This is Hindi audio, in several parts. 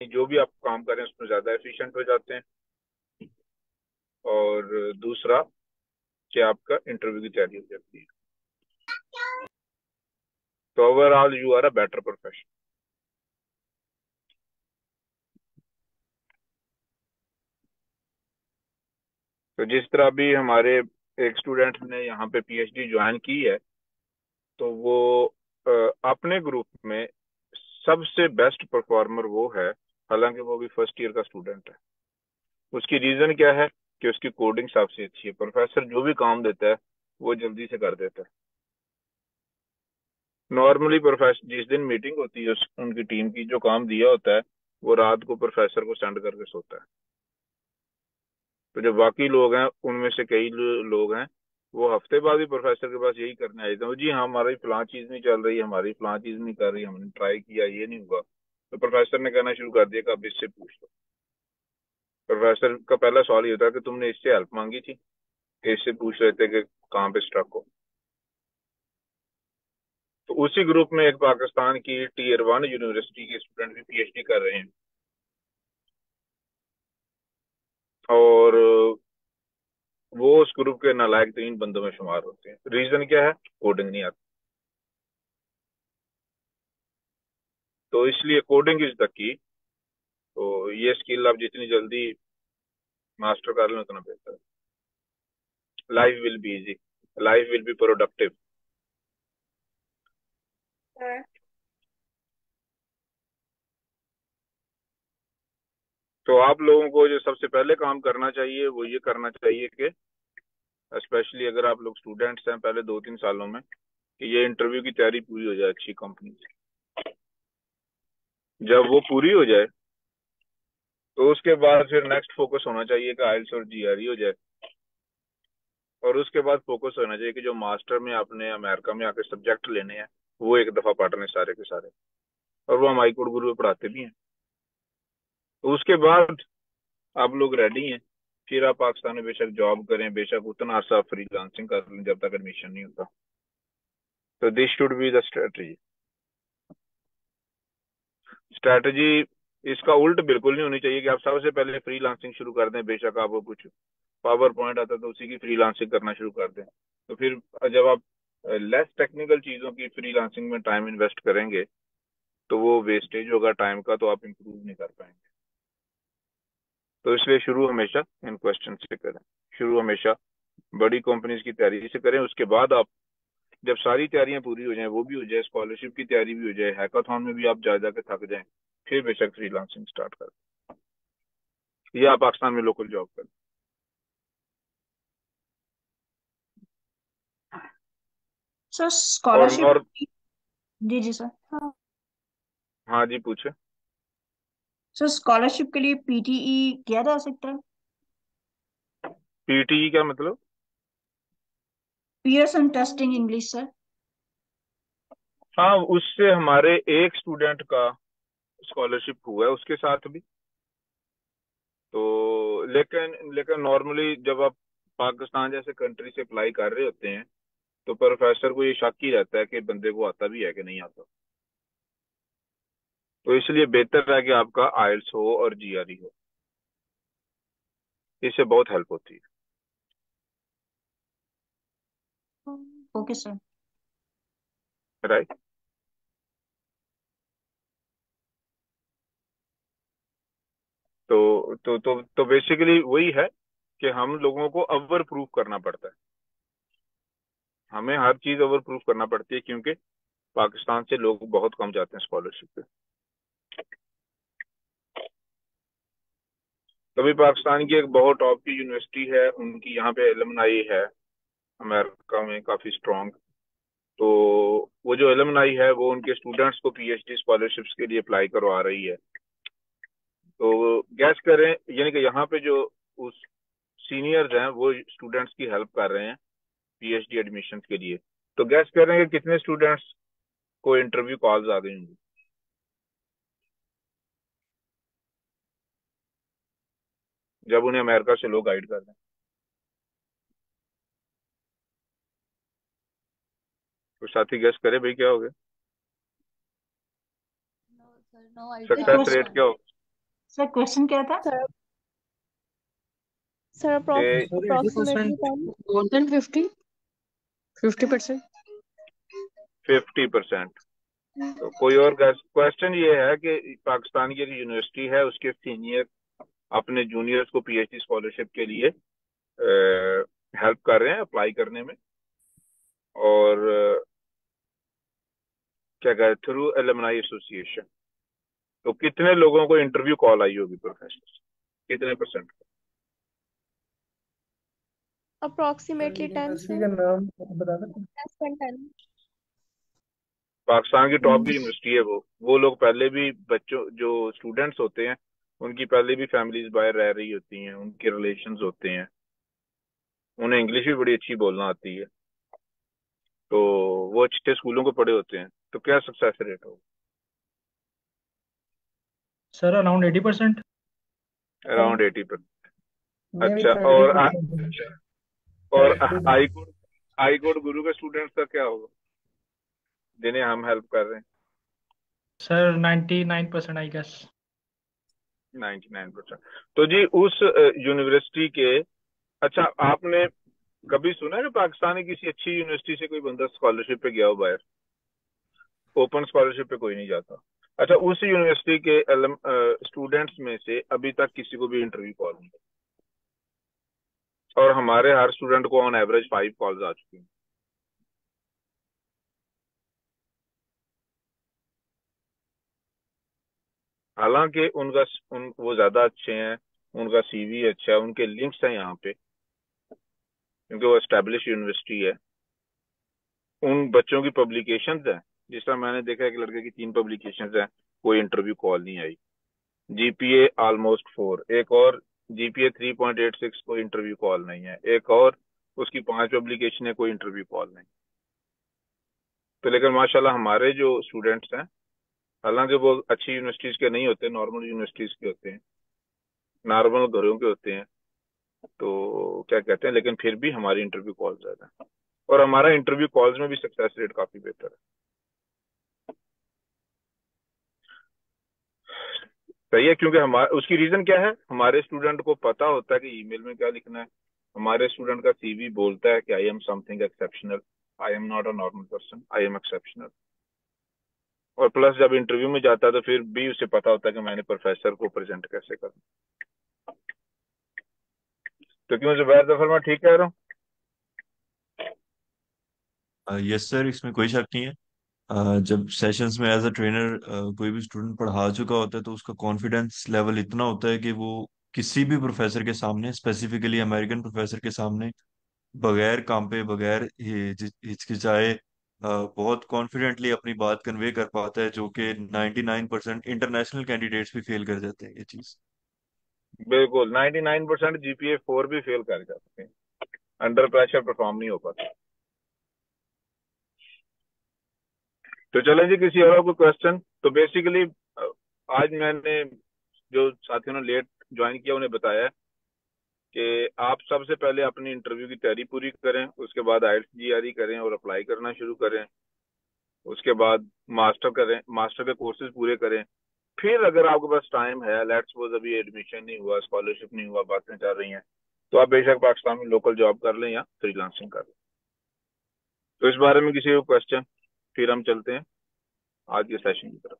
जो भी आप काम करें उसमें ज़्यादा एफिशिएंट हो जाते हैं। और दूसरा कि आपका इंटरव्यू की तैयारी हो जाती है। तो overall you are a better professional. तो जिस तरह भी हमारे एक स्टूडेंट ने यहाँ पे पीएचडी ज्वाइन की है, तो वो अपने ग्रुप में सबसे बेस्ट परफॉर्मर वो है, हालांकि वो भी फर्स्ट ईयर का स्टूडेंट है। उसकी रीजन क्या है कि उसकी कोडिंग सबसे अच्छी है। प्रोफेसर जो भी काम देता है वो जल्दी से कर देता है। नॉर्मली प्रोफेसर जिस दिन मीटिंग होती है उनकी टीम की, जो काम दिया होता है वो रात को प्रोफेसर को सेंड करके सोता है। तो जो बाकी लोग हैं उनमें से कई लोग हैं वो हफ्ते बाद भी प्रोफेसर के पास यही करने आए थे, जी हाँ हमारी फलां चीज नहीं चल रही, हमारी फलां चीज नहीं कर रही, हमने ट्राई किया ये नहीं हुआ। तो प्रोफेसर ने कहना शुरू कर दिया कि अब इससे पूछ लो। प्रोफेसर का पहला सवाल ये होता है कि तुमने इससे हेल्प मांगी थी, कि इससे पूछ रहे थे कि कहाँ पे स्ट्रक हो। तो उसी ग्रुप में एक पाकिस्तान की टीयर 1 यूनिवर्सिटी के स्टूडेंट भी पीएचडी कर रहे हैं। और वो उस ग्रुप के नालायक 3 बंदों में शुमार होते हैं। रीजन क्या है? कोडिंग नहीं आती। तो इसलिए कोडिंग इज द की। तो ये स्किल आप जितनी जल्दी मास्टर कर लें उतना बेहतर है। Life will be easy, life will be productive. तो आप लोगों को जो सबसे पहले काम करना चाहिए वो ये करना चाहिए कि स्पेशली अगर आप लोग स्टूडेंट्स हैं पहले 2-3 सालों में, कि ये इंटरव्यू की तैयारी पूरी हो जाए अच्छी कंपनी से। जब वो पूरी हो जाए तो उसके बाद फिर नेक्स्ट फोकस होना चाहिए कि आइल्स और जीआरई हो जाए। और उसके बाद फोकस होना चाहिए कि जो मास्टर में आपने अमेरिका में आके सब्जेक्ट लेने हैं वो एक दफा पढ़ लें सारे के सारे। और वो हम हाईकोर्ट गुरु में पढ़ाते भी हैं। तो उसके बाद आप लोग रेडी हैं, फिर आप पाकिस्तान में बेशक जॉब करें, बेशक उतना सा फ्रीलांसिंग कर लें जब तक एडमिशन नहीं होता। तो this should be the strategy. Strategy इसका उल्ट बिल्कुल नहीं होनी चाहिए कि आप सबसे पहले फ्रीलांसिंग शुरू कर दें, बेशक आपको कुछ पावर पॉइंट आता है तो उसी की फ्रीलांसिंग करना शुरू कर दें। तो फिर जब आप लेस टेक्निकल चीजों की फ्रीलांसिंग में टाइम इन्वेस्ट करेंगे तो वो वेस्टेज होगा टाइम का, तो आप इंप्रूव नहीं कर पाएंगे। तो इसलिए शुरू हमेशा इन क्वेश्चन से करें, शुरू हमेशा बड़ी कंपनीज की तैयारी से करें। उसके बाद आप जब सारी तैयारियां पूरी हो जाएं, वो भी हो जाए, स्कॉलरशिप की तैयारी भी हो जाए, हैकाथॉन में भी आप जा जाके थक जाएं, फिर बेशक फ्रीलांसिंग स्टार्ट करें या आप पाकिस्तान में लोकल जॉब करें। सर और स्कॉलरशिप। और जी जी सर। हाँ। हाँ जी पूछे। सर स्कॉलरशिप के लिए पीटीई किया जा सकता है? पीटीई क्या मतलब? Pearson testing English sir. हाँ, उससे हमारे एक स्टूडेंट का स्कॉलरशिप हुआ है उसके साथ भी। तो लेकिन लेकिन नॉर्मली जब आप पाकिस्तान जैसे कंट्री से अप्लाई कर रहे होते हैं तो प्रोफेसर को ये शक ही रहता है कि बंदे को आता भी है कि नहीं आता। तो इसलिए बेहतर है कि आपका आइल्स हो और जीआरई हो। इससे बहुत हेल्प होती ओके सर। है। राइट। तो बेसिकली वही है कि हम लोगों को ओवर प्रूफ करना पड़ता है। हमें हर चीज ओवर प्रूफ करना पड़ती है क्योंकि पाकिस्तान से लोग बहुत कम जाते हैं स्कॉलरशिप पे। तभी पाकिस्तान की एक बहुत टॉप की यूनिवर्सिटी है, उनकी यहाँ पे एलुमनाई है अमेरिका में काफी स्ट्रांग। तो वो जो एलुमनाई है वो उनके स्टूडेंट्स को पीएचडी स्कॉलरशिप्स के लिए अप्लाई करवा रही है। तो गैस करें, यानी कि यहाँ पे जो उस सीनियर्स हैं वो स्टूडेंट्स की हेल्प कर रहे हैं पीएचडी एडमिशन के लिए। तो गैस करें कि कितने स्टूडेंट्स को इंटरव्यू कॉल्स आ गई होंगी जब उन्हें अमेरिका से लोग गाइड कर रहे हैं। तो साथी गैस करे भाई क्या हो गया? No sir, no idea. Success क्रोस। रेट क्या हो? सर क्वेश्चन क्या था? सर सर कि sir 80% approximately time. More than 50% 50%। तो कोई और क्वेश्चन ये है कि पाकिस्तान की एक यूनिवर्सिटी है, उसके सीनियर अपने जूनियर्स को पीएचडी स्कॉलरशिप के लिए हेल्प कर रहे हैं अप्लाई करने में, और क्या कहते हैं, थ्रू एलुमनाई एसोसिएशन। तो कितने लोगों को इंटरव्यू कॉल आई होगी प्रोफेसर से, कितने percent? Sir approximately time university sir का नाम बता सकते हैं? Less than 10। पाकिस्तान की टॉप की यूनिवर्सिटी है वो लोग पहले भी बच्चों जो स्टूडेंट्स होते हैं उनकी पहले भी फैमिलीज बाहर रह रही होती हैं, उनके रिलेशंस होते हैं, उन्हें इंग्लिश भी बड़ी अच्छी बोलना आती है, तो वो अच्छे स्कूलों को पढ़े होते हैं, तो क्या सक्सेस रेट होगा? Sir around 80%। Around 80%। May be अच्छा, 30%। और 30। आई कोड गुरु के स्टूडेंट्स का क्या होगा जिन्हें हम हेल्प कर रहे हैं? Sir 99% I guess. 99%। तो जी उस यूनिवर्सिटी के, अच्छा आपने कभी सुना है कि पाकिस्तान की किसी अच्छी यूनिवर्सिटी से कोई बंदा स्कॉलरशिप पे गया हो बाहर? ओपन स्कॉलरशिप पे कोई नहीं जाता। अच्छा, उस यूनिवर्सिटी के स्टूडेंट्स में से अभी तक किसी को भी इंटरव्यू कॉल नहीं, और हमारे हर स्टूडेंट को ऑन एवरेज 5 कॉल्स आ चुकी हैं। हालांकि वो ज्यादा अच्छे हैं, उनका सीवी अच्छा है, उनके लिंक्स हैं यहाँ पे, क्योंकि वो एस्टेब्लिश यूनिवर्सिटी है। उन बच्चों की पब्लिकेशंस हैं, जिस तरह मैंने देखा एक लड़के की 3 पब्लिकेशंस हैं, कोई इंटरव्यू कॉल नहीं आई। जीपीए ऑलमोस्ट 4, एक और जीपीए 3.86, कोई इंटरव्यू कॉल नहीं है, एक और उसकी 5 पब्लिकेशन है, कोई इंटरव्यू कॉल नहीं। तो लेकिन माशाल्लाह हमारे जो स्टूडेंट्स हैं, हालांकि वो अच्छी यूनिवर्सिटीज के नहीं होते, नॉर्मल यूनिवर्सिटीज के होते हैं, नॉर्मल घरों के होते हैं, तो क्या कहते हैं, लेकिन फिर भी हमारी इंटरव्यू कॉल ज्यादा है, और हमारा इंटरव्यू कॉल्स में भी सक्सेस रेट काफी बेहतर है। सही है, क्योंकि हमारे उसकी रीजन क्या है, हमारे स्टूडेंट को पता होता है कि ईमेल में क्या लिखना है। हमारे स्टूडेंट का सीवी बोलता है कि I am something exceptional, I am not a normal person, I am exceptional. और प्लस जब इंटरव्यू में जाता है तो फिर भी उसे पता होता है कि मैंने प्रोफेसर को प्रेजेंट कैसे करना। तो क्यों जुबैर जफर, मैं ठीक कह रहा हूँ? यस सर, इसमें कोई शक नहीं है। जब सेशंस में एज अ ट्रेनर कोई भी स्टूडेंट पढ़ा चुका होता है तो उसका कॉन्फिडेंस लेवल इतना होता है कि वो किसी भी प्रोफेसर के सामने, स्पेसिफिकली अमेरिकन प्रोफेसर के सामने, बगैर कांपे, बगैर हिचकिचाए बहुत कॉन्फिडेंटली अपनी बात कन्वे कर पाता है, जो कि 99% इंटरनेशनल कैंडिडेट्स भी फेल कर जाते हैं ये चीज़। बिल्कुल, 99% जीपीए 4 भी फेल कर जाते हैं, अंडर प्रेशर परफॉर्म नहीं हो पाता। तो चलें जी, किसी और को क्वेश्चन? तो बेसिकली आज मैंने जो साथियों ने लेट ज्वाइन किया उन्हें बताया कि आप सबसे पहले अपनी इंटरव्यू की तैयारी पूरी करें, उसके बाद आईएलटीएस जीआरई करें और अप्लाई करना शुरू करें, उसके बाद मास्टर करें, मास्टर के कोर्सेज पूरे करें। फिर अगर आपके पास टाइम है, लेट्स सपोज अभी एडमिशन नहीं हुआ, स्कॉलरशिप नहीं हुआ, बातें चल रही हैं, तो आप बेशक पाकिस्तान में लोकल जॉब कर लें या फ्रीलांसिंग कर लें। तो इस बारे में किसी को क्वेश्चन? फिर हम चलते हैं आज के सेशन की तरफ।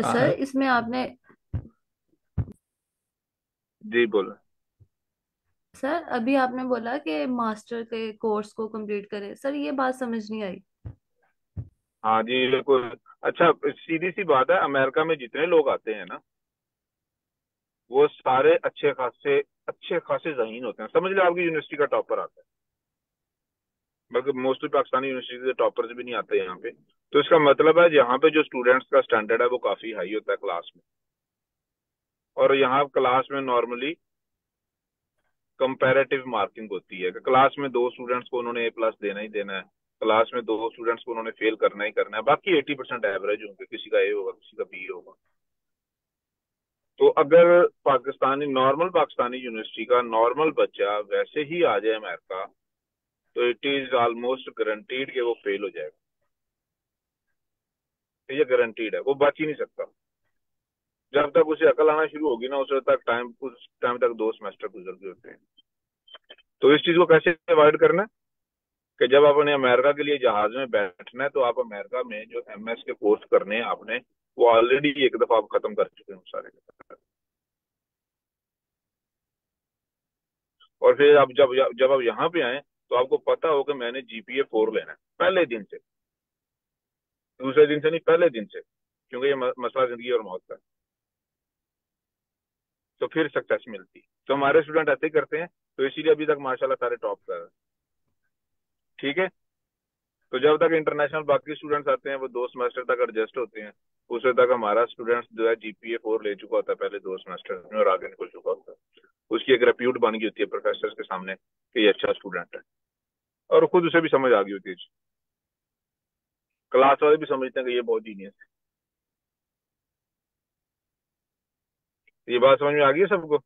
सर इसमें आपने जी बोलो। सर अभी आपने बोला कि मास्टर के कोर्स को कंप्लीट करें, सर ये बात समझ नहीं आई। हाँ जी बिल्कुल। अच्छा, सीधी सी बात है, अमेरिका में जितने लोग आते हैं ना, वो सारे अच्छे खासे ज़हीन होते हैं। समझ लो आपकी यूनिवर्सिटी का टॉपर आता है, बल्कि मोस्टली पाकिस्तानी यूनिवर्सिटी के टॉपर्स भी नहीं आते यहाँ पे। तो इसका मतलब है यहाँ पे जो स्टूडेंट्स का स्टैंडर्ड है वो काफी हाई होता है क्लास में, और यहाँ क्लास में नॉर्मली कंपैरेटिव मार्किंग होती है कि क्लास में 2 स्टूडेंट्स को उन्होंने A+ देना ही देना है, क्लास में 2 स्टूडेंट्स को उन्होंने फेल करना ही करना है, बाकी 80% एवरेज होंगे, किसी का A होगा, किसी का B होगा। तो अगर पाकिस्तानी यूनिवर्सिटी का नॉर्मल बच्चा वैसे ही आ जाए अमेरिका, तो इट इज ऑलमोस्ट गारंटीड कि वो फेल हो जाएगा। ये गारंटीड है, वो बच ही नहीं सकता। जब तक उसे अकल आना शुरू होगी ना उस टाइम तक 2 सेमेस्टर गुजर गए होते हैं। तो इस चीज को कैसे अवॉइड करना है कि जब आपने अमेरिका के लिए जहाज में बैठना है तो आप अमेरिका में जो MS के कोर्स करने हैं आपने, वो ऑलरेडी एक दफा आप खत्म कर चुके हैं सारे के सारे। और फिर आप जब जब आप यहाँ पे आए तो आपको पता हो कि मैंने GPA 4 लेना है पहले दिन से, दूसरे दिन से नहीं, पहले दिन से, क्योंकि ये मसला जिंदगी और मौत का है। तो फिर सक्सेस मिलती है। तो हमारे स्टूडेंट ऐसे ही करते हैं, तो इसीलिए अभी तक माशाल्लाह सारे टॉप कर रहे हैं। ठीक है, तो जब तक इंटरनेशनल बाकी स्टूडेंट्स आते हैं वो 2 सेमेस्टर तक एडजस्ट होते हैं, उससे तक हमारा स्टूडेंट्स जो है GPA 4 ले चुका होता है पहले 2 सेमेस्टर में और आगे निकल चुका होता है। उसकी एक रेप्यूट बन गई होती है प्रोफेसर के सामने कि ये अच्छा स्टूडेंट है, और खुद उसे भी समझ आ गई होती है, क्लास वाले भी समझते हैं कि ये बहुत जीनियस है। ये बात समझ में आ गई है सबको?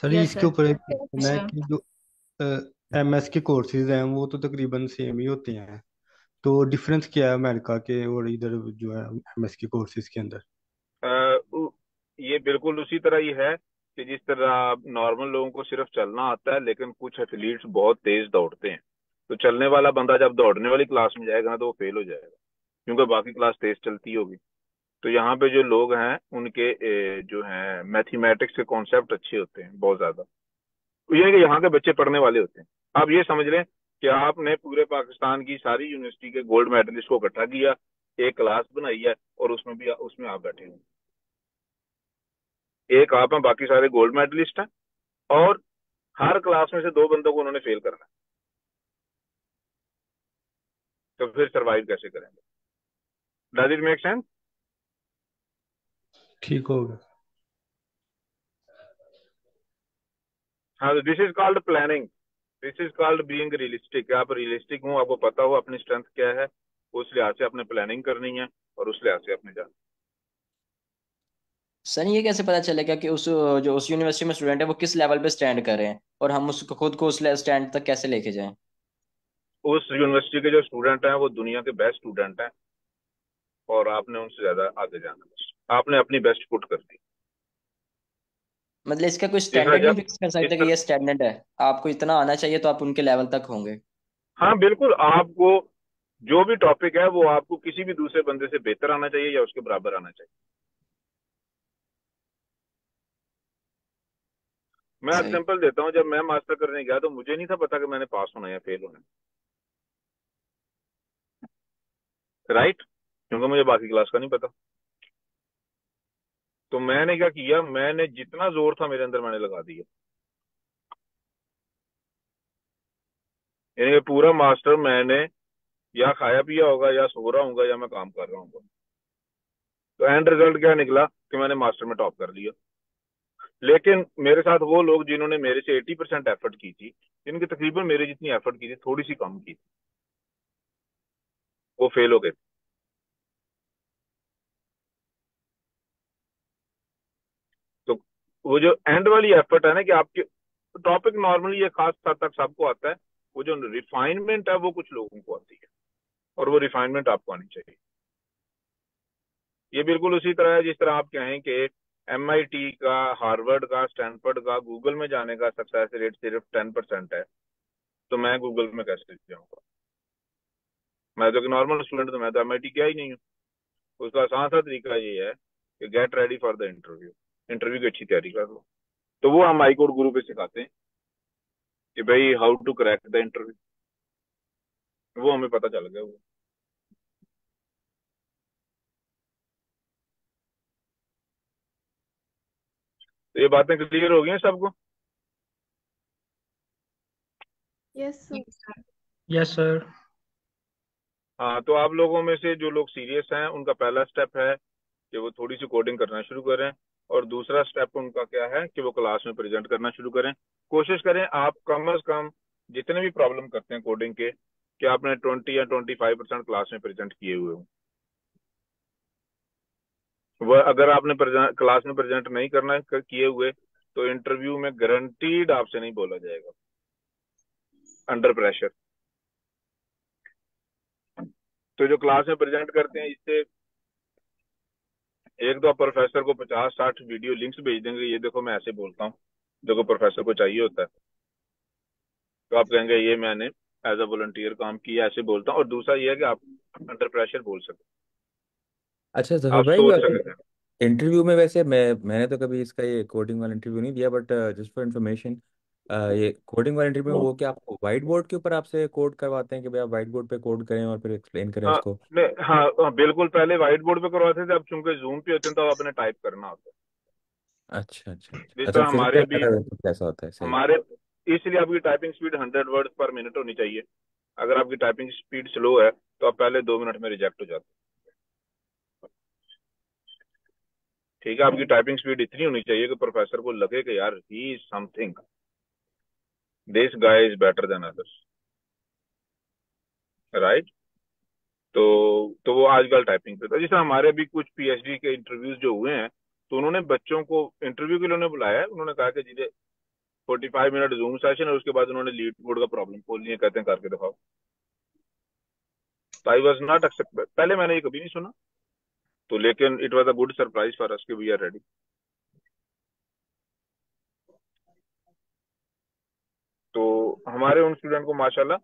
सर यस इसके सर। ऊपर एक क्वेश्चन है सर कि जो MS के कोर्सेज हैं वो तो तकरीबन सेम ही होते हैं, तो डिफरेंस क्या है अमेरिका के और इधर जो है MS के कोर्सेज के अंदर? ये बिल्कुल उसी तरह ही है कि जिस तरह नॉर्मल लोगों को सिर्फ चलना आता है, लेकिन कुछ एथलीट्स बहुत तेज दौड़ते हैं, तो चलने वाला बंदा जब दौड़ने वाली क्लास में जाएगा ना तो वो फेल हो जाएगा, क्योंकि बाकी क्लास तेज चलती होगी। तो यहाँ पे जो लोग हैं उनके जो है मैथमेटिक्स के कॉन्सेप्ट अच्छे होते हैं बहुत ज्यादा। तो ये है कि यहाँ के बच्चे पढ़ने वाले होते हैं। आप ये समझ लें कि आपने पूरे पाकिस्तान की सारी यूनिवर्सिटी के गोल्ड मेडलिस्ट को इकट्ठा किया, एक क्लास बनाई है, और उसमें आप बैठे हुए, एक आप हैं, बाकी सारे गोल्ड मेडलिस्ट हैं, और हर क्लास में से 2 बंदों को उन्होंने फेल करना है। तो फिर सरवाइव कैसे करेंगे? Does it make sense? ठीक होगा। हाँ, this is called planning, this is called being realistic. आप रियलिस्टिक हो, आपको पता हो अपनी स्ट्रेंथ क्या है, उस लिहाज से आपने प्लानिंग करनी है और उस लिहाज से आपने जाना। सर ये कैसे पता चलेगा कि उस यूनिवर्सिटी में स्टूडेंट है वो किस लेवल पे स्टैंड कर रहे हैं, और हम उसको खुद को उस स्टैंड तक कैसे लेके जाएं? उस यूनिवर्सिटी के जो स्टूडेंट हैं वो दुनिया के बेस्ट स्टूडेंट हैं, और आपने उनसे ज्यादा आगे जाना, बस आपने अपनी बेस्ट पुट कर दी। मतलब इसका कोई जिस तरह स्टैंडर्ड नहीं जब फिक्स कर इस सकता कि तरह ये स्टैंडर्ड है, आपको इतना आना चाहिए तो आप उनके लेवल तक होंगे? हाँ बिल्कुल, आपको जो भी टॉपिक है वो आपको किसी भी दूसरे बंदे से बेहतर आना चाहिए या उसके बराबर आना चाहिए। मैं सही। एग्जांपल देता हूँ, जब मैं मास्टर करने गया तो मुझे नहीं था पता कि मैंने पास होना या फेल होना, राइट, क्योंकि मुझे बाकी क्लास का नहीं पता। तो मैंने क्या किया, मैंने जितना जोर था मेरे अंदर मैंने लगा दिया, यानी कि पूरा मास्टर मैंने या खाया पिया होगा या सो रहा हूँ या मैं काम कर रहा हूँ। तो एंड रिजल्ट क्या निकला कि मैंने मास्टर में टॉप कर लिया। लेकिन मेरे साथ वो लोग जिन्होंने मेरे से 80% एफर्ट की थी, जिनकी तकरीबन मेरे जितनी एफर्ट की थी, थोड़ी सी कम की थी, वो फेल हो गए। तो वो जो एंड वाली एफर्ट है ना कि आपके टॉपिक नॉर्मली ये खास हद तक सबको आता है, वो जो रिफाइनमेंट है वो कुछ लोगों को आती है, और वो रिफाइनमेंट आपको आनी चाहिए। ये बिल्कुल उसी तरह है जिस तरह आप कहें कि MIT का, हार्वर्ड का, स्टैनफोर्ड का, गूगल में जाने का सक्सेस रेट सिर्फ 10% है, तो मैं गूगल में कैसे जाऊंगा? मैं तो एक नॉर्मल स्टूडेंट, तो मैं तो MIT गया ही नहीं हूँ। उसका आसान सा तरीका ये है कि get ready for the interview, interview की अच्छी तैयारी कर लो। तो वो हम हाईकोर्ट गुरु पे सिखाते हैं कि भाई how to crack the interview, वो हमें पता चल गया वो। तो ये बातें क्लियर हो गई हैं सबको? Yes sir. Yes sir. हाँ, तो आप लोगों में से जो लोग सीरियस हैं उनका पहला स्टेप है कि वो थोड़ी सी कोडिंग करना शुरू करें, और दूसरा स्टेप उनका क्या है कि वो क्लास में प्रेजेंट करना शुरू करें। कोशिश करें आप कम अज कम जितने भी प्रॉब्लम करते हैं कोडिंग के, कि आपने 20 या 25% क्लास में प्रेजेंट किए हुए हो। वह अगर आपने क्लास में प्रेजेंट नहीं करना किए हुए, तो इंटरव्यू में गारंटीड आपसे नहीं बोला जाएगा अंडर प्रेशर। तो जो क्लास में प्रेजेंट करते हैं, इससे एक दो प्रोफेसर को 50-60 वीडियो लिंक्स भेज देंगे, ये देखो मैं ऐसे बोलता हूँ, जो प्रोफेसर को चाहिए होता है, तो आप कहेंगे ये मैंने एज अ वॉलंटियर काम किया, ऐसे बोलता हूँ। और दूसरा ये है कि आप अंडर प्रेशर बोल सकते अच्छा हैं, जफर आप भाई, सोच सकते हैं। इंटरव्यू में वैसे मैंने तो कभी इसका ये कोडिंग वाला इंटरव्यू नहीं दिया, बट जस्ट फॉर इन्फॉर्मेशन, ये कोडिंग वाला इंटरव्यू में वो क्या आपको व्हाइट बोर्ड के ऊपर आपसे कोड करवाते हैं कि भाई आप व्हाइट बोर्ड पे कोड करें और फिर एक्सप्लेन करें हाँ उसको? नहीं, हाँ हाँ, बिल्कुल पहले व्हाइट बोर्ड पे करवाते थे, अब चूंकि जूम पे होते हैं तो आपने टाइप करना होता है। अच्छा अच्छा अच्छा जिस अच्छा, तरह हमारे फिजिकल अभी, वाला तो कैसा होता है? सही। हमारे, इसलिए आपकी टाइपिंग स्पीड 100 वर्ड पर मिनट होनी चाहिए। अगर आपकी टाइपिंग स्पीड स्लो है तो आप पहले 2 मिनट में रिजेक्ट हो जाते हैं। ठीक है, आपकी टाइपिंग स्पीड इतनी होनी चाहिए कि प्रोफेसर को लगे कि यार he is something, this guy is better than others, right. तो वो आजकल टाइपिंग पे था। जैसे हमारे भी कुछ पीएचडी के इंटरव्यूज जो हुए हैं, तो उन्होंने बच्चों को इंटरव्यू के लिए उन्होंने बुलाया है, उन्होंने कहा कि जी 45 मिनट जूम सेशन है, उसके बाद उन्होंने लीड बोर्ड का प्रॉब्लम खोल लिया, कहते हैं करके दिखाओ। तो आई वॉज नॉट एक्सेप्ट, पहले मैंने ये कभी नहीं सुना, तो लेकिन it was a good surprise for us कि वी आर रेडी। तो हमारे उन स्टूडेंट को माशाल्लाह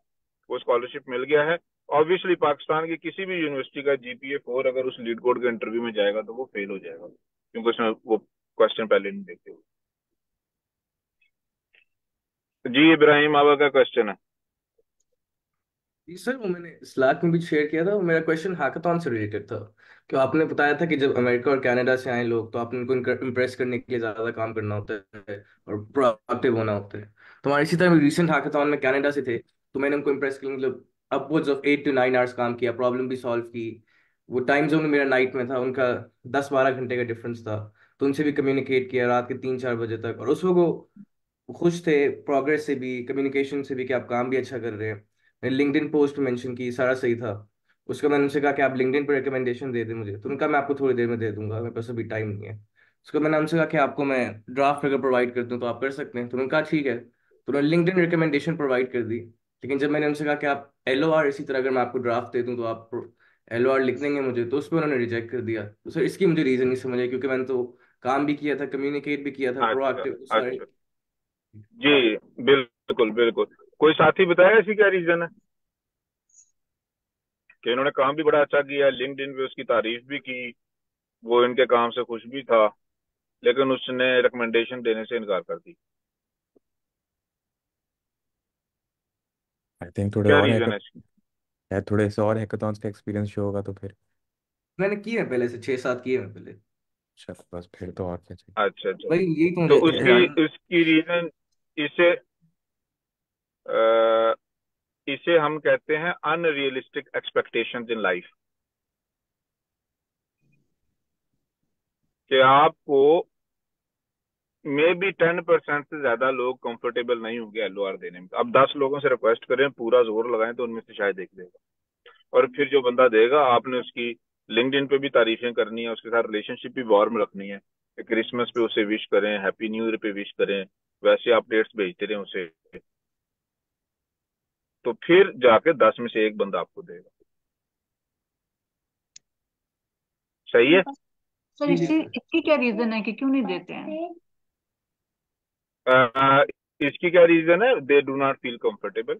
वो स्कॉलरशिप मिल गया है। ऑब्वियसली पाकिस्तान की किसी भी यूनिवर्सिटी का GPA 4 अगर उस लीड कोड के इंटरव्यू में जाएगा तो वो फेल हो जाएगा, क्योंकि उसमें वो क्वेश्चन पहले नहीं देखे हुए। जी इब्राहिम, आपका क्या क्वेश्चन है? जी सर, वो मैंने स्लैक में भी शेयर किया था। वो मेरा क्वेश्चन हैकाथॉन से रिलेटेड था। कि आपने बताया था कि जब अमेरिका और कनाडा से आए लोग तो आपने उनको इम्प्रेस करने के लिए ज़्यादा काम करना होता है और प्रोएक्टिव होना होता है। तो हमारे इसी तरह रिसेंट हैकाथॉन में कनाडा से थे, तो मैंने उनको इम्प्रेस के लिए मतलब अपवर्ड्स ऑफ 8 to 9 आवर्स काम किया, प्रॉब्लम भी सॉल्व की। वो टाइम जोन मेरा नाइट में था, उनका 10-12 घंटे का डिफरेंस था। तो उनसे भी कम्युनिकेट किया रात के 3-4 बजे तक, और उस वक्त वो खुश थे प्रोग्रेस से भी, कम्युनिकेशन से भी, कि आप काम भी अच्छा कर रहे हैं। मैंने लिंक्डइन पोस्ट मेंशन की, सारा सही था। उसका मैंने उनसे कहा कि आप लिंक्डइन पर रिकमेंडेशन दे दें मुझे, तो उनका मैं आपको थोड़ी देर में दे दूंगा, मेरे पास अभी टाइम नहीं है। उसको मैंने उनसे कहा कि आपको मैं ड्राफ्ट अगर प्रोवाइड कर दूं तो आप कर सकते हैं, तो उन्होंने कहा ठीक है। तो उन्होंने लिंक्डइन रिकमेंडेशन प्रोवाइड कर दी। लेकिन जब मैंने उनसे कहा कि आप LOR इसी तरह अगर मैं आपको ड्राफ्ट दे दूं तो आप LOR लिख देंगे मुझे, तो उस पर उन्होंने रिजेक्ट कर दिया। तो सर इसकी मुझे रीज़न नहीं समझ आई, क्योंकि मैंने तो काम भी किया था, कम्युनिकेट भी किया था, अच्छा प्रोएक्टिव सारे। अच्छा, जी बिल्कुल बिल्कुल। कोई साथी बताया इसकी क्या रीजन है? कि इन्होंने काम भी बड़ा अच्छा किया, लिंक्डइन पे उसकी तारीफ भी की, वो इनके काम से खुश भी था, लेकिन उसने रिकमेंडेशन देने से इनकार कर दी। आई थिंक थोड़े क्या और रीजन है इसकी? शायद थोड़े से और हैकाथॉन्स का एक्सपीरियंस शो होगा तो फिर। मैंने किए हैं पहले से, 6-7 किए हैं पहले। अच्छा, बस फिर तो और क्या चाहिए। अच्छा अच्छा, भाई यही तो तो मुझे उसकी हैरानी। उसकी रीजन, इसे अ, इसे हम कहते हैं अनरियलिस्टिक एक्सपेक्टेशंस इन लाइफ। कि आपको मे बी 10% से ज्यादा लोग कंफर्टेबल नहीं होंगे LOR देने में। अब 10 लोगों से रिक्वेस्ट करें, पूरा जोर लगाएं, तो उनमें से शायद एक देगा। और फिर जो बंदा देगा, आपने उसकी लिंक्डइन पे भी तारीफें करनी है, उसके साथ रिलेशनशिप भी वार्म रखनी है। क्रिसमस पे उसे विश करें, हैप्पी न्यू ईयर पे विश करें, वैसे अपडेट्स भेजते रहें उसे, तो फिर जाके 10 में से एक बंदा आपको देगा। सही है। सर जी जी इसकी सर। इसकी क्या रीजन है कि क्यों नहीं देते हैं? अ, इसकी क्या रीजन है? दे डू नॉट फील कंफर्टेबल।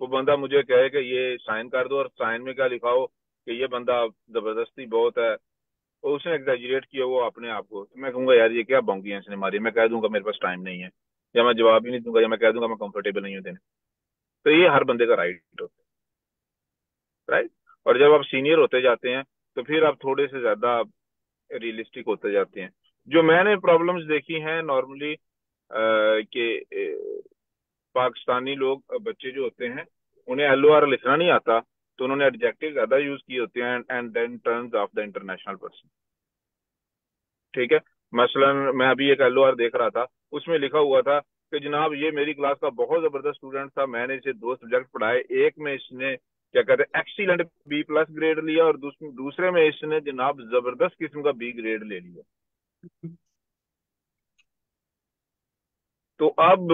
वो बंदा मुझे कहे कि ये साइन कर दो, और साइन में क्या लिखाओ कि ये बंदा जबरदस्ती बहुत है, और उसने एग्जेजरेट किया वो अपने आप को, तो मैं कहूंगा यार ये क्या बोंगी इसने मारी। मैं कह दूंगा मेरे पास टाइम नहीं है, या मैं जवाब ही नहीं दूंगा, या मैं कह दूंगा मैं कंफर्टेबल नहीं हूँ देने। तो ये हर बंदे का राइट होता है, राइट। और जब आप सीनियर होते जाते हैं तो फिर आप थोड़े से ज्यादा रियलिस्टिक होते जाते हैं। जो मैंने प्रॉब्लम्स देखी हैं नॉर्मली, कि पाकिस्तानी लोग बच्चे जो होते हैं, उन्हें LOR लिखना नहीं आता, तो उन्होंने एडजेक्टिव ज्यादा यूज किए होते हैं, and then turns off the international person. ठीक है, मसलन मैं अभी एक LOR देख रहा था, उसमें लिखा हुआ था कि जनाब ये मेरी क्लास का बहुत जबरदस्त स्टूडेंट था, मैंने इसे 2 सब्जेक्ट पढ़ाए, एक में इसने क्या कहते हैं एक्सीलेंट B+ ग्रेड लिया, और दूसरे में इसने जनाब जबरदस्त किस्म का B ग्रेड ले लिया। तो अब,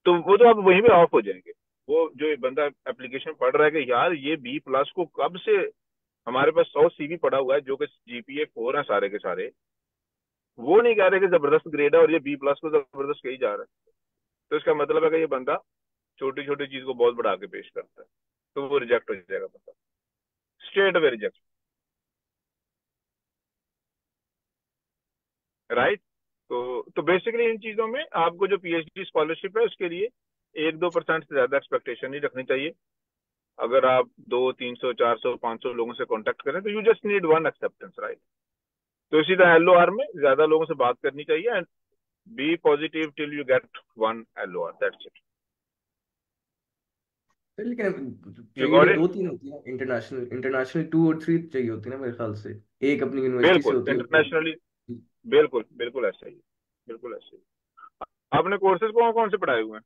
तो वो तो अब वहीं पे ऑफ हो जाएंगे। वो जो ये बंदा एप्लीकेशन पढ़ रहा है कि यार ये B+ को कब से, हमारे पास 100 CV पड़ा हुआ है जो कि GPA 4 है सारे के सारे, वो नहीं कह रहे कि जबरदस्त ग्रेड है और ये B+ को जबरदस्त कही जा रहा है। तो इसका मतलब है कि ये बंदा छोटी छोटी चीज को बहुत बढ़ा के पेश करता है, तो वो रिजेक्ट हो जाएगा बंदा, स्ट्रेट अवे रिजेक्ट। राइट। तो बेसिकली इन चीजों में आपको जो PhD स्कॉलरशिप है उसके लिए 1-2% से ज्यादा एक्सपेक्टेशन नहीं रखनी चाहिए। अगर आप 200, 300, 400, 500 लोगों से कांटेक्ट करें तो you just need one acceptance, right. तो इसी तरह LOR में ज्यादा लोगों से बात करनी चाहिए and be positive till you get one LOR, that's it. लेकिन यू चाहिए भी गॉट इट। 2-3 होती है, इंटरनेशनल इंटरनेशनल 2 और 3 चाहिए होती है ना मेरे ख्याल से। एक अपनी यूनिवर्सिटी से बिल्कुल होती है इंटरनेशनली, बिल्कुल बिल्कुल ऐसा ही, बिल्कुल ऐसा ही। आपने कोर्सेज कौन कौन से पढ़ाए हुए हैं?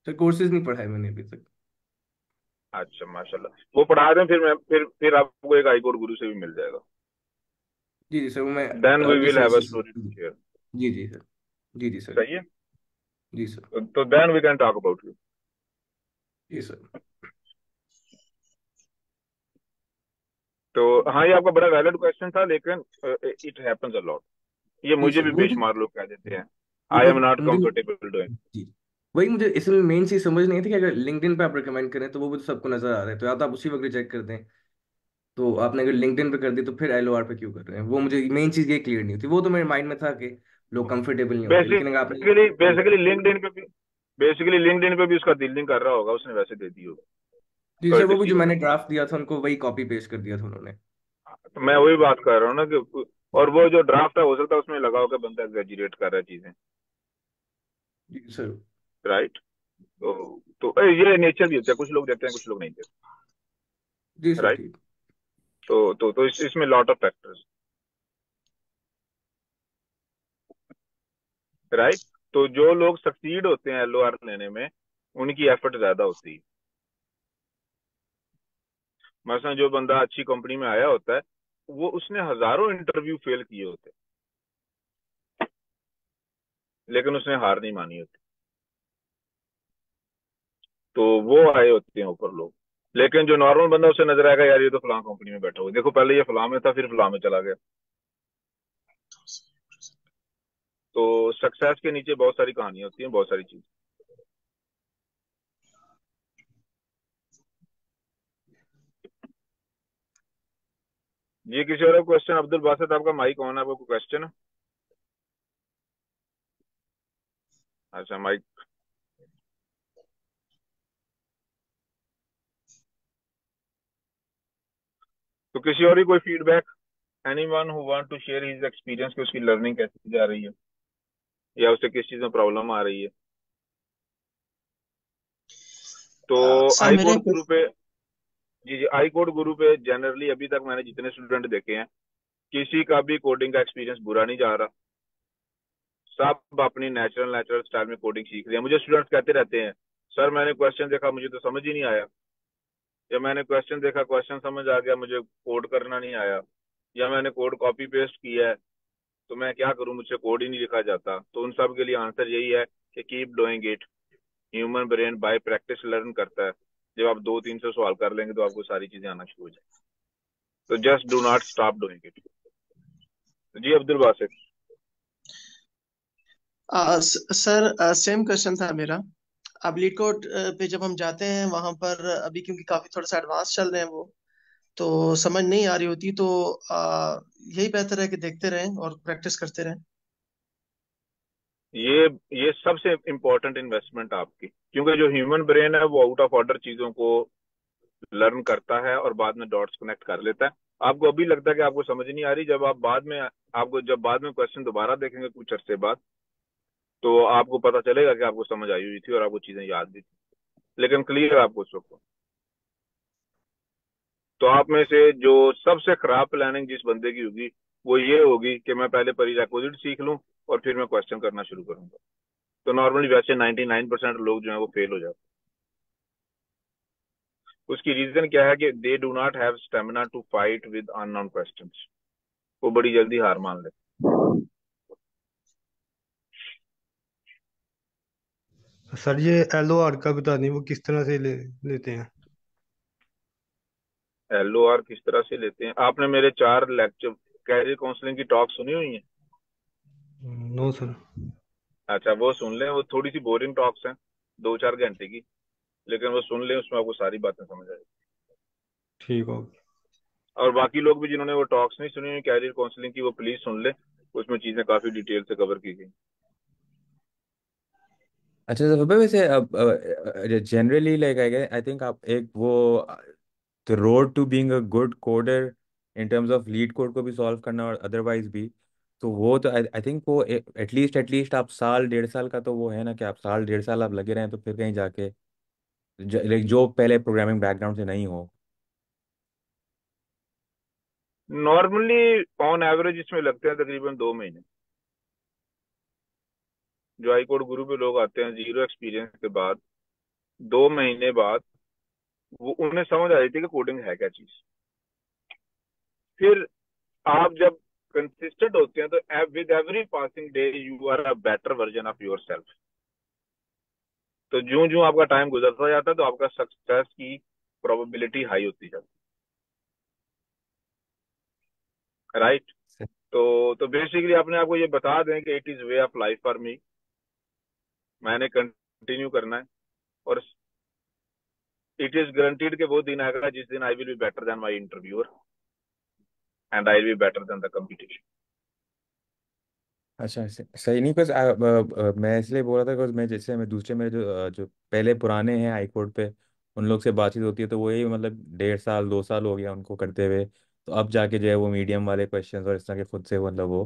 सर कोर्सेज नहीं पढ़ाए मैंने अभी तक। अच्छा माशाल्लाह, वो पढ़ा दें, फिर मैं फिर आपको एक हाईकोर्ट गुरु से भी मिल जाएगा। जी जी सर, वो मैं देन वी अगले will have a semester story to से। शेयर। जी जी सर। जी जी सर। सही है। जी सर। तो then we can talk about you. जी सर। तो हाँ, ये आपका बड़ा वैलिड क्वेश्चन था, लेकिन इट हैपेंस अ लॉट। ये जी मुझे सर भी वो बेशुमार लोग कह देते हैं आई वो एम नॉट मुझे कंफर्टेबल डूइंग। जी वही मुझे इसमें मेन चीज समझ नहीं थी कि अगर लिंक्डइन पे आप रिकमेंड करें तो वो भी तो सबको नजर आ रहा है, तो या तो आप उसी वक्त रिजेक्ट कर दें। तो आपने अगर लिंक्डइन पे कर दी तो फिर LOR पे क्यों कर रहे हैं, वो मुझे मेन चीज ये क्लियर नहीं होती। वो तो मेरे माइंड में था कि लोग कंफर्टेबल नहीं होते, लेकिन अगर आपने बेसिकली समझाया। बेसिकली लिंक्डइन पे भी उसका दिल नहीं कर रहा होगा, उसने वैसे दे दी होगी जी सर वो भी कर्टेसी जो में। मैंने ड्राफ्ट दिया था उनको वही कॉपी पेस्ट कर दिया था उन्होंने। तो मैं वही बात कर रहा हूँ ना कि, और वो जो ड्राफ्ट है हो सकता है उसमें लगा होगा बंदा एग्जेजरेट कर रहा है चीजें, जी सर। राइट। ये नेचर भी होता है, कुछ लोग देते हैं कुछ लोग नहीं देते, जी सर राइट। ठीक। तो इसमें लॉट ऑफ फैक्टर्स, राइट। तो जो लोग सक्सीड होते हैं LOR लेने में, उनकी एफर्ट ज्यादा होती है। मसलन जो बंदा अच्छी कंपनी में आया होता है, वो उसने हजारों इंटरव्यू फेल किए होते हैं, लेकिन उसने हार नहीं मानी होती। तो वो आए होते हैं ऊपर लोग। लेकिन जो नॉर्मल बंदा, उसे नजर आएगा यार ये तो फलां कंपनी में बैठा हुआ है, देखो पहले ये फलां में था फिर फलां में चला गया। तो सक्सेस के नीचे बहुत सारी कहानियां होती हैं, बहुत सारी चीज। जी किसी और क्वेश्चन? अब्दुल बासित आपका माइक ऑन है, आपको कोई क्वेश्चन है? अच्छा माइक। तो किसी और ही कोई feedback, anyone who want to share his experience कि उसकी लर्निंग कैसी जा रही है या उसे किस चीज में प्रॉब्लम आ रही है? तो सर आई मेरे कोड गुरु पे, जी आई कोड गुरु पे जनरली अभी तक मैंने जितने स्टूडेंट देखे हैं, किसी का भी कोडिंग का एक्सपीरियंस बुरा नहीं जा रहा। सब अपनी नेचुरल नेचुरल स्टाइल में कोडिंग सीख रहे हैं। मुझे स्टूडेंट्स कहते रहते हैं सर मैंने क्वेश्चन देखा मुझे तो समझ ही नहीं आया, या मैंने क्वेश्चन देखा क्वेश्चन समझ आ गया मुझे कोड करना नहीं आया, या मैंने कोड कॉपी पेस्ट किया है तो मैं क्या करूं, मुझसे कोड ही नहीं लिखा जाता। तो उन सब के लिए आंसर यही है कि keep doing it. Human brain bye practice learn करता है। जब आप 200-300 सवाल कर लेंगे तो आपको सारी चीजें आना शुरू हो जाएंगी। तो just do not stop doing it. जी Abdul Basit. Sir same question था मेरा। अब लीड कोड पे जब हम जाते हैं वहां पर अभी क्योंकि काफी थोड़ा सा एडवांस चल रहे हैं वो, तो समझ नहीं आ रही होती, तो यही बेहतर है कि देखते रहें और प्रैक्टिस करते रहें। ये सबसे इम्पोर्टेंट इन्वेस्टमेंट आपकी, क्योंकि जो ह्यूमन ब्रेन है वो आउट ऑफ ऑर्डर चीजों को लर्न करता है और बाद में डॉट्स कनेक्ट कर लेता है। आपको अभी लगता है कि आपको समझ नहीं आ रही, जब बाद में क्वेश्चन दोबारा देखेंगे कुछ अरसे बाद, तो आपको पता चलेगा कि आपको समझ आई हुई थी और आपको चीजें याद भी थी, लेकिन क्लियर आपको उस वक्त। तो आप में से जो सबसे खराब प्लानिंग जिस बंदे की होगी वो ये होगी कि मैं पहले प्रीरेक्विजिट सीख लूं और फिर मैं क्वेश्चन करना शुरू करूंगा। तो नॉर्मली वैसे 99% लोग जो है वो फेल हो जाते हैं। उसकी रीजन क्या है कि they do not have stamina to fight with unknown questions. वो बड़ी जल्दी हार मान लेते। सर ये LOR का बता दें, वो किस तरह से लेते हैं? LOR किस तरह से लेते हैं? आपने मेरे 4 लेक्चर कैरियर काउंसलिंग की टॉक सुनी हुई है? No sir. अच्छा, वो सुन लें, वो थोड़ी सी बोरिंग टॉक्स हैं, 2-4 घंटे की, लेकिन वो सुन लें, उसमें आपको सारी बातें समझ आएगी। ठीक हो। और बाकी लोग भी जिन्होंने वो टॉक्स नहीं सुनी हुई कैरियर काउंसलिंग की, वो प्लीज सुन ले, उसमें चीजें काफी डिटेल से कवर की गई। अच्छा सर, वैसे अब जनरली लाइक आई थिंक आप एक वो the road to being a good coder in terms of LeetCode को भी सॉल्व करना और अदरवाइज भी, तो वो तो आई थिंक वो एटलीस्ट आप साल 1.5 साल का तो वो है ना कि आप साल 1.5 साल आप लगे रहें तो फिर कहीं जाके लाइक जो पहले प्रोग्रामिंग बैकग्राउंड से नहीं हो। नॉर्मली ऑन एवरेज इसमें लगते हैं तकरीबन 2 महीने। जो हाई कोर्ट गुरु पे लोग आते हैं जीरो एक्सपीरियंस के बाद, 2 महीने बाद वो उन्हें समझ आ जाती है कि कोडिंग है क्या चीज। फिर आप जब कंसिस्टेंट होते हैं तो with every passing day you are a better version of yourself. तो जो जो आपका टाइम गुजरता जाता है तो आपका सक्सेस की प्रोबेबिलिटी हाई होती जाती है, राइट? तो बेसिकली अपने आपको ये बता दें कि it is way of life for me, मैंने कंटिन्यू करना है, और इट इज गारंटीड कि वो दिन आएगा जिस दिन I will be better than my interviewer and I will be better than the competition. अच्छा सही नहीं, बस मैं इसलिए बोल रहा था बिकॉज मैं जैसे मैं दूसरे मेरे जो पहले पुराने हैं हाई कोर्ट पे उन लोग से बातचीत होती है तो वही मतलब 1.5 साल 2 साल हो गया उनको करते हुए, तो अब जाके जो है वो मीडियम वाले क्वेश्चंस और इस तरह के खुद से मतलब वो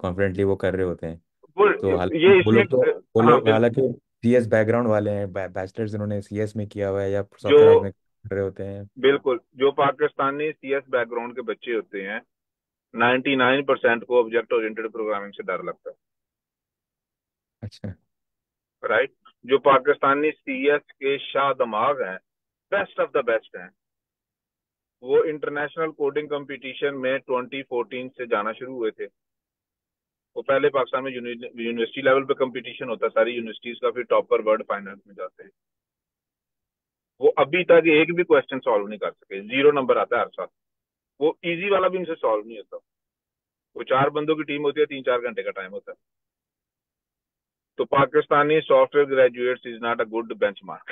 कॉन्फिडेंटली वो कर रहे होते हैं। वो तो ये हालांकि वो इसमें, लोग तो वो हाँ लोग बिल्कुल। हालांकि CS बैकग्राउंड वाले हैं, बैचलर्स जिन्होंने CS में किया हुआ है या जो सॉफ्टवेयर हाउस में कर रहे होते हैं। बिल्कुल जो पाकिस्तानी CS बैकग्राउंड के बच्चे होते हैं, 99% को ऑब्जेक्ट ओरिएंटेड प्रोग्रामिंग से डर लगता अच्छा। है, राइट? जो पाकिस्तानी CS के शाह दिमाग हैं, बेस्ट ऑफ द बेस्ट हैं, वो इंटरनेशनल कोडिंग कंपटीशन में 2014 से जाना शुरू हुए थे। वो पहले पाकिस्तान में यूनिवर्सिटी लेवल पे कंपटीशन होता है सारी यूनिवर्सिटीज का, फिर टॉपर वर्ल्ड फाइनेंस में जाते हैं। वो अभी तक एक भी क्वेश्चन सॉल्व नहीं कर सके, 0 नंबर आता है हर साल। वो इजी वाला भी उनसे सॉल्व नहीं होता। वो 4 बंदों की टीम होती है, 3-4 घंटे का टाइम होता है। तो Pakistani software graduates is not a good benchmark.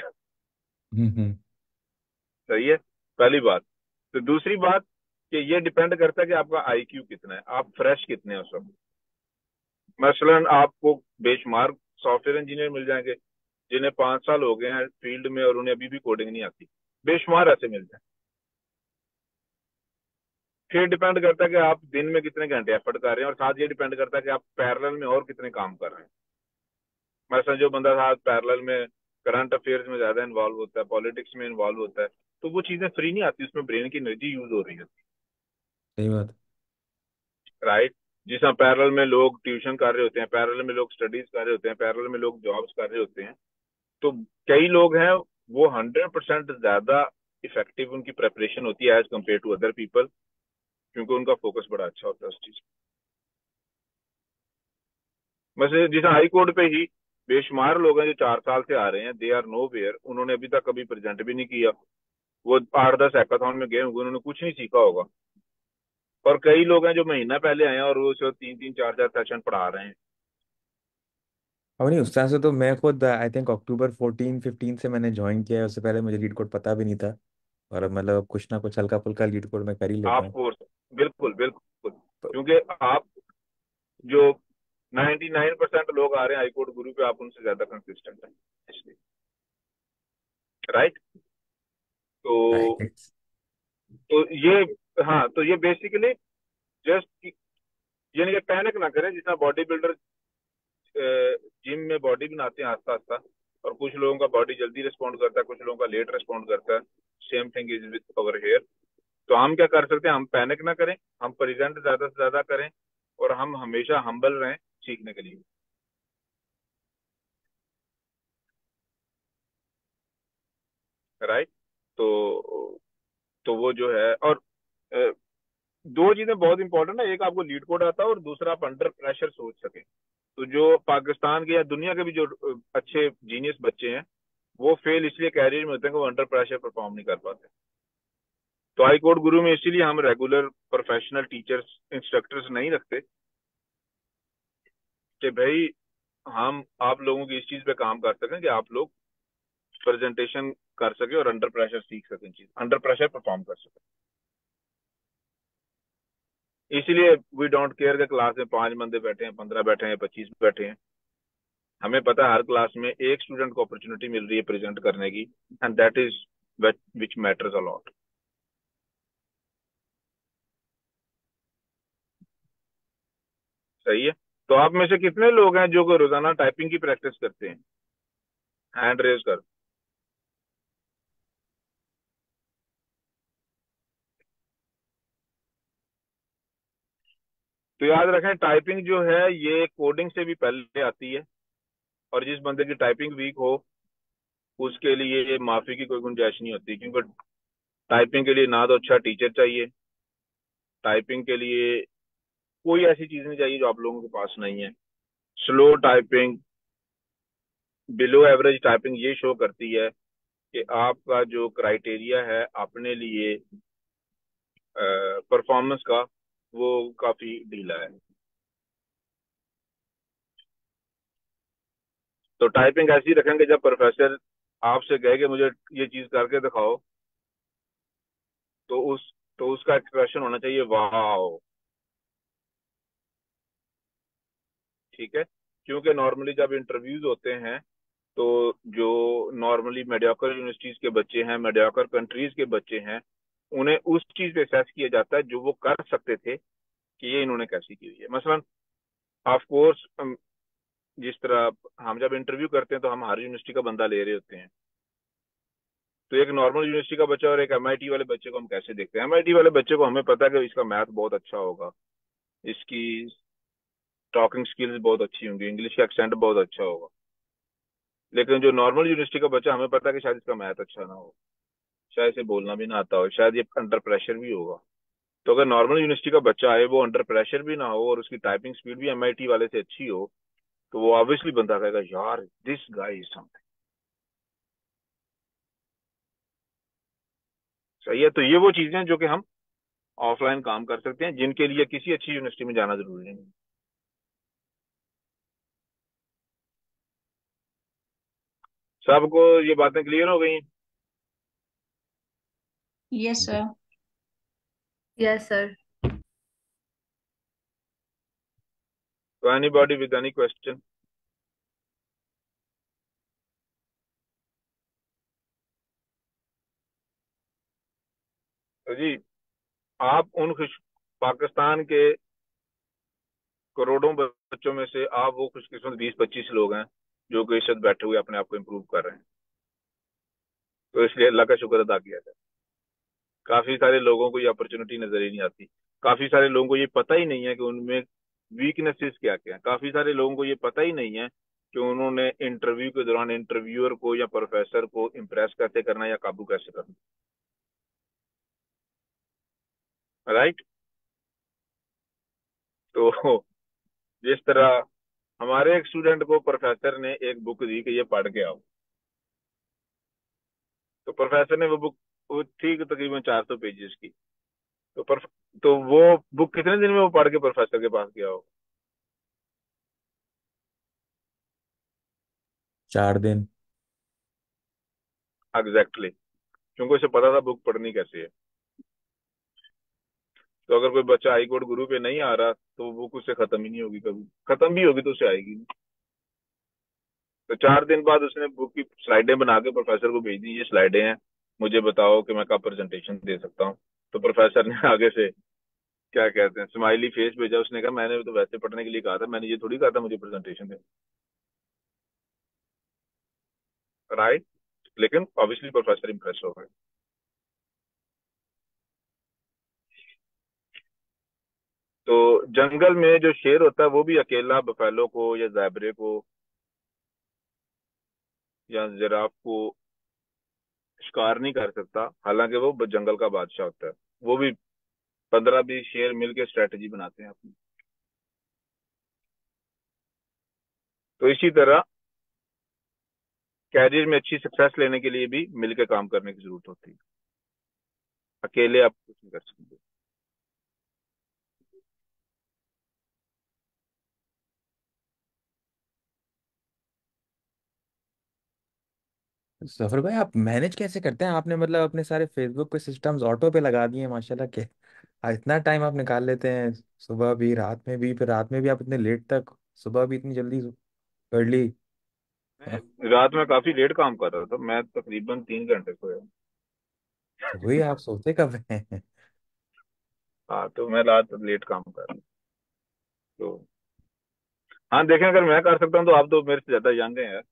Hmm. सही है, पहली बात। तो दूसरी बात कि ये डिपेंड करता है कि आपका IQ कितना है, आप फ्रेश कितने हैं उस वक्त। मसलन आपको बेशुमार सॉफ्टवेयर इंजीनियर मिल जाएंगे जिन्हें 5 साल हो गए हैं फील्ड में और उन्हें अभी भी कोडिंग नहीं आती, बेशुमार ऐसे मिल जाए। फिर डिपेंड करता है कि आप दिन में कितने घंटे एफर्ट कर रहे हैं, और साथ ये डिपेंड करता है कि आप पैरेलल में और कितने काम कर रहे हैं। मसलन जो बंदा साथ पैरेलल में करंट अफेयर्स में ज्यादा इन्वॉल्व होता है, पॉलिटिक्स में इन्वॉल्व होता है, तो वो चीजें फ्री नहीं आती, उसमें ब्रेन की एनर्जी यूज हो रही है, सही बात। राइट? जिस तरह पैरेलल में लोग ट्यूशन कर रहे होते हैं, पैरेलल में लोग स्टडीज कर रहे होते हैं, पैरेलल में लोग जॉब्स कर रहे होते हैं, तो कई लोग हैं वो 100% ज्यादा इफेक्टिव उनकी प्रेपरेशन होती है as compared to other people, क्योंकि उनका फोकस बड़ा अच्छा होता है उस चीज। वैसे जिस हाई कोर्ट पे ही बेशुमार लोग हैं जो 4 साल से आ रहे हैं, दे आर नो वेयर, उन्होंने अभी तक कभी प्रेजेंट भी नहीं किया। वो 8-10 हैकाथॉन में गए होंगे, उन्होंने कुछ नहीं सीखा होगा। और कई लोग हैं जो महीना पहले आए हैं और वो 3-3 4-4 सेशन पढ़ा रहे हैं। अब नहीं उस तरह से तो मैं खुद आई थिंक अक्टूबर 14-15 से मैंने ज्वाइन किया है, उससे पहले मुझे लीड कोड पता भी नहीं था, और अब मतलब कुछ ना कुछ हल्का फुल्का लीड कोड में कर ही लेता आप हूँ। कोर्स, बिल्कुल बिल्कुल, तो क्योंकि आप जो 99% लोग आ रहे हैं हाईकोर्ट गुरु पे, आप उनसे ज्यादा कंसिस्टेंट हैं इसलिए, राइट? तो it's- तो ये, हाँ, तो ये बेसिकली जस्ट, यानी कि पैनिक ना करें। जितना बॉडी बिल्डर जिम में बॉडी बनाते हैं आस्ता आस्ता, और कुछ लोगों का बॉडी जल्दी रिस्पॉन्ड करता है, कुछ लोगों का लेट रिस्पॉन्ड करता है, same thing is with our hair. तो हम क्या कर सकते हैं, हम पैनिक ना करें, हम प्रेजेंट ज्यादा से ज्यादा करें, और हम हमेशा हम्बल रहें सीखने के लिए, राइट? तो वो जो है, और अ, दो चीजें बहुत इंपॉर्टेंट है, एक आपको लीड कोड आता है और दूसरा आप अंडर प्रेशर सोच सके। तो जो पाकिस्तान के या दुनिया के भी जो अच्छे जीनियस बच्चे हैं वो फेल इसलिए कैरियर में होते हैं कि वो अंडर प्रेशर परफॉर्म नहीं कर पाते। तो हाई कोर्ट गुरु में इसीलिए हम रेगुलर प्रोफेशनल टीचर्स इंस्ट्रक्टर्स नहीं रखते कि भाई हम आप लोगों की इस चीज पे काम कर सकें कि आप लोग प्रेजेंटेशन कर सके और अंडर प्रेशर सीख सकें, चीज अंडर प्रेशर परफॉर्म कर सकें। इसीलिए वी डोंट केयर कि क्लास में 5 बंदे बैठे हैं, 15 बैठे हैं, 25 बैठे हैं। हमें पता है हर क्लास में एक स्टूडेंट को अपॉर्चुनिटी मिल रही है प्रेजेंट करने की, and that is which matters a lot. सही है। तो आप में से कितने लोग हैं जो रोजाना टाइपिंग की प्रैक्टिस करते हैं? हैंड रेज कर। तो याद रखें टाइपिंग जो है ये कोडिंग से भी पहले आती है, और जिस बंदे की टाइपिंग वीक हो उसके लिए माफी की कोई गुंजाइश नहीं होती, क्योंकि टाइपिंग के लिए ना तो अच्छा टीचर चाहिए, टाइपिंग के लिए कोई ऐसी चीज नहीं चाहिए जो आप लोगों के पास नहीं है। Slow typing, below average typing ये शो करती है कि आपका जो क्राइटेरिया है अपने लिए परफॉर्मेंस का वो काफी ढीला है। तो टाइपिंग ऐसी रखेंगे जब प्रोफेसर आपसे कहे कि मुझे ये चीज करके दिखाओ तो उसका एक्सप्रेशन होना चाहिए वाह। ठीक है, क्योंकि नॉर्मली जब इंटरव्यूज होते हैं तो जो नॉर्मली मेडियोकर यूनिवर्सिटीज के बच्चे हैं, मेडियोकर कंट्रीज के बच्चे हैं, उन्हें उस चीज पे असेस किया जाता है जो वो कर सकते थे कि ये इन्होंने कैसी की हुई है। मसलन ऑफ कोर्स जिस तरह हम जब इंटरव्यू करते हैं तो हम हर यूनिवर्सिटी का बंदा ले रहे होते हैं, तो एक नॉर्मल यूनिवर्सिटी का बच्चा और एक एमआईटी वाले बच्चे को हम कैसे देखते हैं? एमआईटी वाले बच्चे को हमें पता है कि इसका मैथ बहुत अच्छा होगा, इसकी टॉकिंग स्किल्स बहुत अच्छी होंगी, इंग्लिश का एक्सेंट बहुत अच्छा होगा। लेकिन जो नॉर्मल यूनिवर्सिटी का बच्चा, हमें पता है कि शायद इसका मैथ अच्छा ना हो, शायद इसे बोलना भी ना आता हो, शायद ये अंडर प्रेशर भी होगा। तो अगर नॉर्मल यूनिवर्सिटी का बच्चा आए, वो अंडर प्रेशर भी ना हो और उसकी टाइपिंग स्पीड भी एमआईटी वाले से अच्छी हो, तो वो ऑब्वियसली बंदा कहेगा यार दिस गाय इज समथिंग। सही है। तो ये वो चीजें हैं जो कि हम ऑफलाइन काम कर सकते हैं, जिनके लिए किसी अच्छी यूनिवर्सिटी में जाना जरूरी नहीं। सबको ये बातें क्लियर हो गई? Yes sir. Yes sir. तो एनीबॉडी विद एनी क्वेश्चन? तो जी आप उन खुश पाकिस्तान के करोड़ों बच्चों में से आप वो खुशकिस्मत 20-25 लोग हैं जो कि इस वक्त बैठे हुए अपने आप को इम्प्रूव कर रहे हैं। तो इसलिए अल्लाह का शुक्र अदा किया जाए। काफी सारे लोगों को ये अपॉर्चुनिटी नजर ही नहीं आती, काफी सारे लोगों को ये पता ही नहीं है कि उनमें वीकनेसेस क्या क्या है, काफी सारे लोगों को ये पता ही नहीं है कि उन्होंने इंटरव्यू के दौरान इंटरव्यूअर को या प्रोफेसर को इम्प्रेस कैसे करना है या काबू कैसे करना। राइट। तो जिस तरह हमारे एक स्टूडेंट को प्रोफेसर ने एक बुक दी कि ये पढ़ के आओ, तो प्रोफेसर ने वो थी तकरीबन 400 पेजेस की। तो तो वो बुक कितने दिन में वो पढ़ के प्रोफेसर के पास गया हो? 4 दिन। एग्जैक्टली, क्योंकि उसे पता था बुक पढ़नी कैसे है। तो अगर कोई बच्चा हाई कोर्ट गुरु पे नहीं आ रहा तो वो बुक उससे खत्म ही नहीं होगी, कभी खत्म भी होगी तो उसे आएगी नहीं। तो 4 दिन बाद उसने बुक की स्लाइडें बना के प्रोफेसर को भेज दी, ये स्लाइडें हैं, मुझे बताओ कि मैं कब प्रेजेंटेशन दे सकता हूँ। तो प्रोफेसर ने आगे से क्या कहते हैं स्माइली फेस भेजा, उसने कहा मैंने तो वैसे पढ़ने के लिए कहा था, मैंने ये थोड़ी कहा था मुझे प्रेजेंटेशन दे। राइट। लेकिन ऑब्वियसली प्रोफेसर इंप्रेस हो गए। तो जंगल में जो शेर होता है वो भी अकेला बफेलो को या जैबरे को या जिराफ को शिकार नहीं कर सकता, हालांकि वो जंगल का बादशाह होता है। वो भी 15-20 शेर मिलके स्ट्रेटजी बनाते हैं अपनी। तो इसी तरह कैरियर में अच्छी सक्सेस लेने के लिए भी मिलकर काम करने की जरूरत होती है, अकेले आप कुछ नहीं कर सकते। सफर भाई, आप मैनेज कैसे करते हैं? आपने मतलब अपने सारे फेसबुक के सिस्टम्स ऑटो पे लगा दिए हैं माशाल्लाह के। इतना टाइम आप निकाल लेते हैं, सुबह भी रात में भी, फिर रात में भी आप इतने लेट तक, सुबह भी इतनी जल्दी, अर्ली। मैं रात में काफी लेट काम कर रहा था, मैं तकरीबन 3 घंटे सोया। तो वही, आप सोते कब हैं? हाँ, तो मैं रात लेट काम कर रहा हूँ। तो हाँ, देखें, अगर मैं कर सकता हूँ तो आप तो मेरे से ज्यादा यंग हैं यार,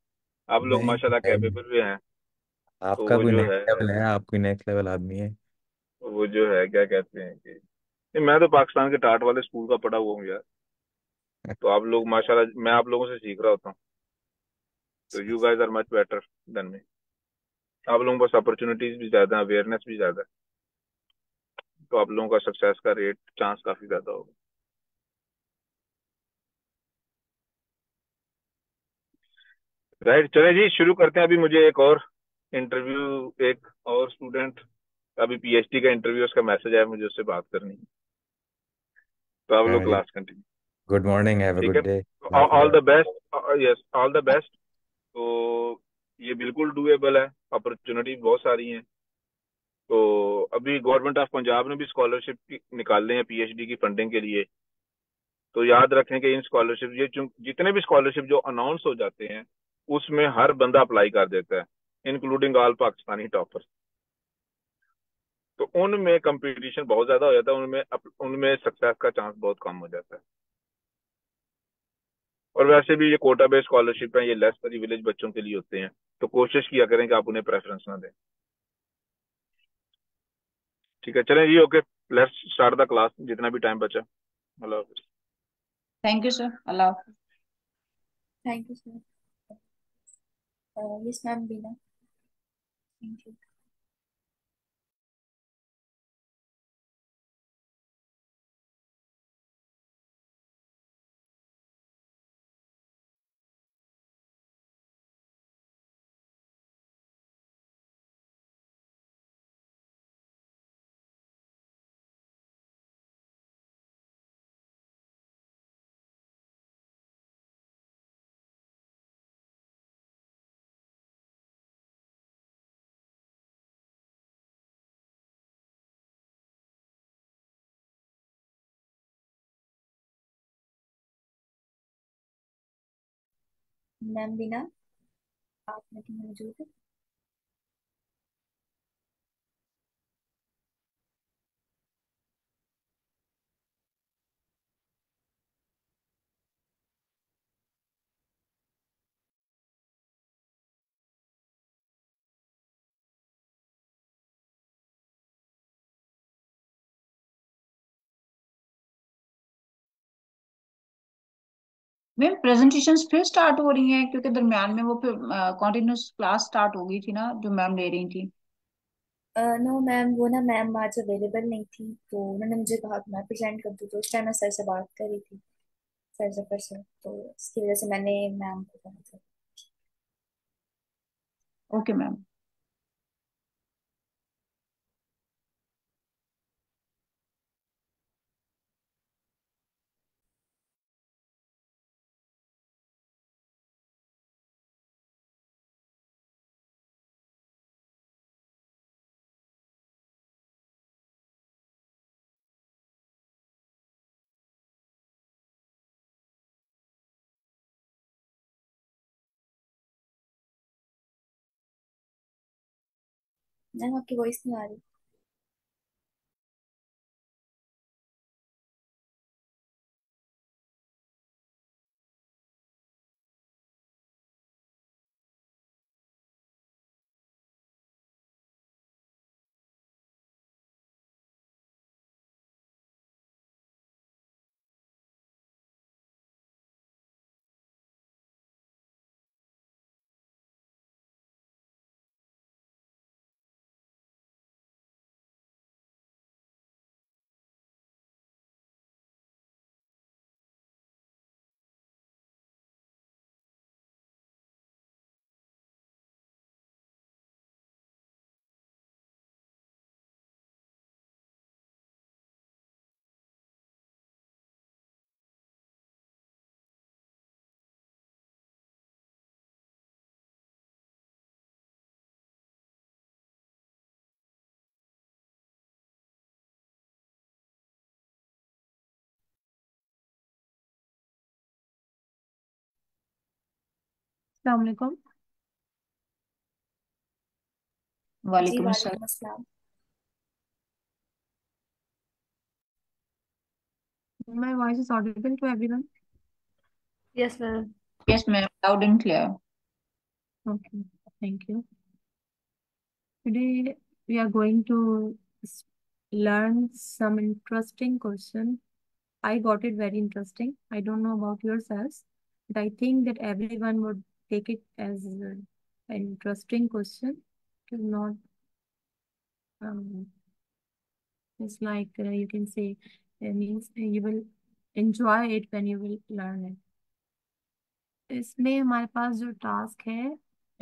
आप लोग नहीं माशाल्लाह नहीं, कैपेबल भी हैं। तो आपका वो कोई जो नेक्स्ट है लेवल है, आप कोई नेक्स्ट लेवल आदमी है। क्या कहते हैं कि नहीं, मैं तो पाकिस्तान के टाट वाले स्कूल का पढ़ा हुआ हूँ यार। तो आप लोग माशाल्लाह, मैं आप लोगों से सीख रहा होता हूँ। तो you guys are much better than me. आप लोगों के पास अपॉर्चुनिटीज भी ज्यादा है, अवेयरनेस भी ज्यादा है, तो आप लोगों का सक्सेस का रेट चांस काफी ज्यादा होगा। राइट, चले जी शुरू करते हैं। अभी मुझे एक और इंटरव्यू, एक और स्टूडेंट, अभी पीएचडी का इंटरव्यू, उसका मैसेज आया, मुझे उससे बात करनी है। तो आप लोग जी, class continue. Good morning, have a ठीक है, good day. All the best. Yes, all the best. तो ये बिल्कुल डूएबल है, अपॉर्चुनिटी बहुत सारी हैं। तो अभी गवर्नमेंट ऑफ पंजाब ने भी स्कॉलरशिप निकालने हैं पीएचडी की फंडिंग के लिए। तो याद रखें कि इन स्कॉलरशिप, जितने भी स्कॉलरशिप जो अनाउंस हो जाते हैं, उसमें हर बंदा अप्लाई कर देता है, इंक्लूडिंग ऑल पाकिस्तानी टॉपर्स। तो उनमें कंपटीशन बहुत ज्यादा हो जाता है, उनमें सक्सेस का चांस बहुत कम हो जाता है। और वैसे भी ये कोटा बेस्ड स्कॉलरशिप है, ये लेस प्रिविलेज बच्चों के लिए होते हैं। तो कोशिश किया करें कि आप उन्हें प्रेफरेंस ना दें। ठीक है, चलें जी, okay, let's start the class, जितना भी टाइम बचा। अल्लाह हाफिज़। थैंक यू सर, अल्लाह हाफिज। Thank you sir. Yes ma'am, Bina. Thank you. Ma'am Bina, आप मीटिंग में मौजूद है? मैम प्रेजेंटेशंस फिर स्टार्ट हो रही हैं, क्योंकि दरमियान में वो फिर कॉन्टिन्यूस क्लास स्टार्ट हो गई थी ना, जो मैम ले रही थी। नो मैम, वो ना मैम आज अवेलेबल नहीं थी, तो उन्होंने मुझे कहा कि मैं प्रेजेंट कर दूँ। तो उस टाइम मैं सर से बात कर रही थी, सर जफर से, तो इसकी वजह से मैंने मैम को कहा था। Okay ma'am. मैम आपकी वॉइस नहीं आ रही। अस्सलाम वालेकुम। जी वालेकुम अस्सलाम। वालेकुम अस्सलाम। My voice is audible to everyone? Yes ma'am. Yes, ma'am. Loud and clear. Okay, thank you. Today we are going to s- learn some interesting question. I got it very interesting. I don't know about yourselves, but I think that everyone would take it as an interesting question. It is not, um, it's like you can say, means you will enjoy it when you will learn it. इसमें हमारे पास जो टास्क है,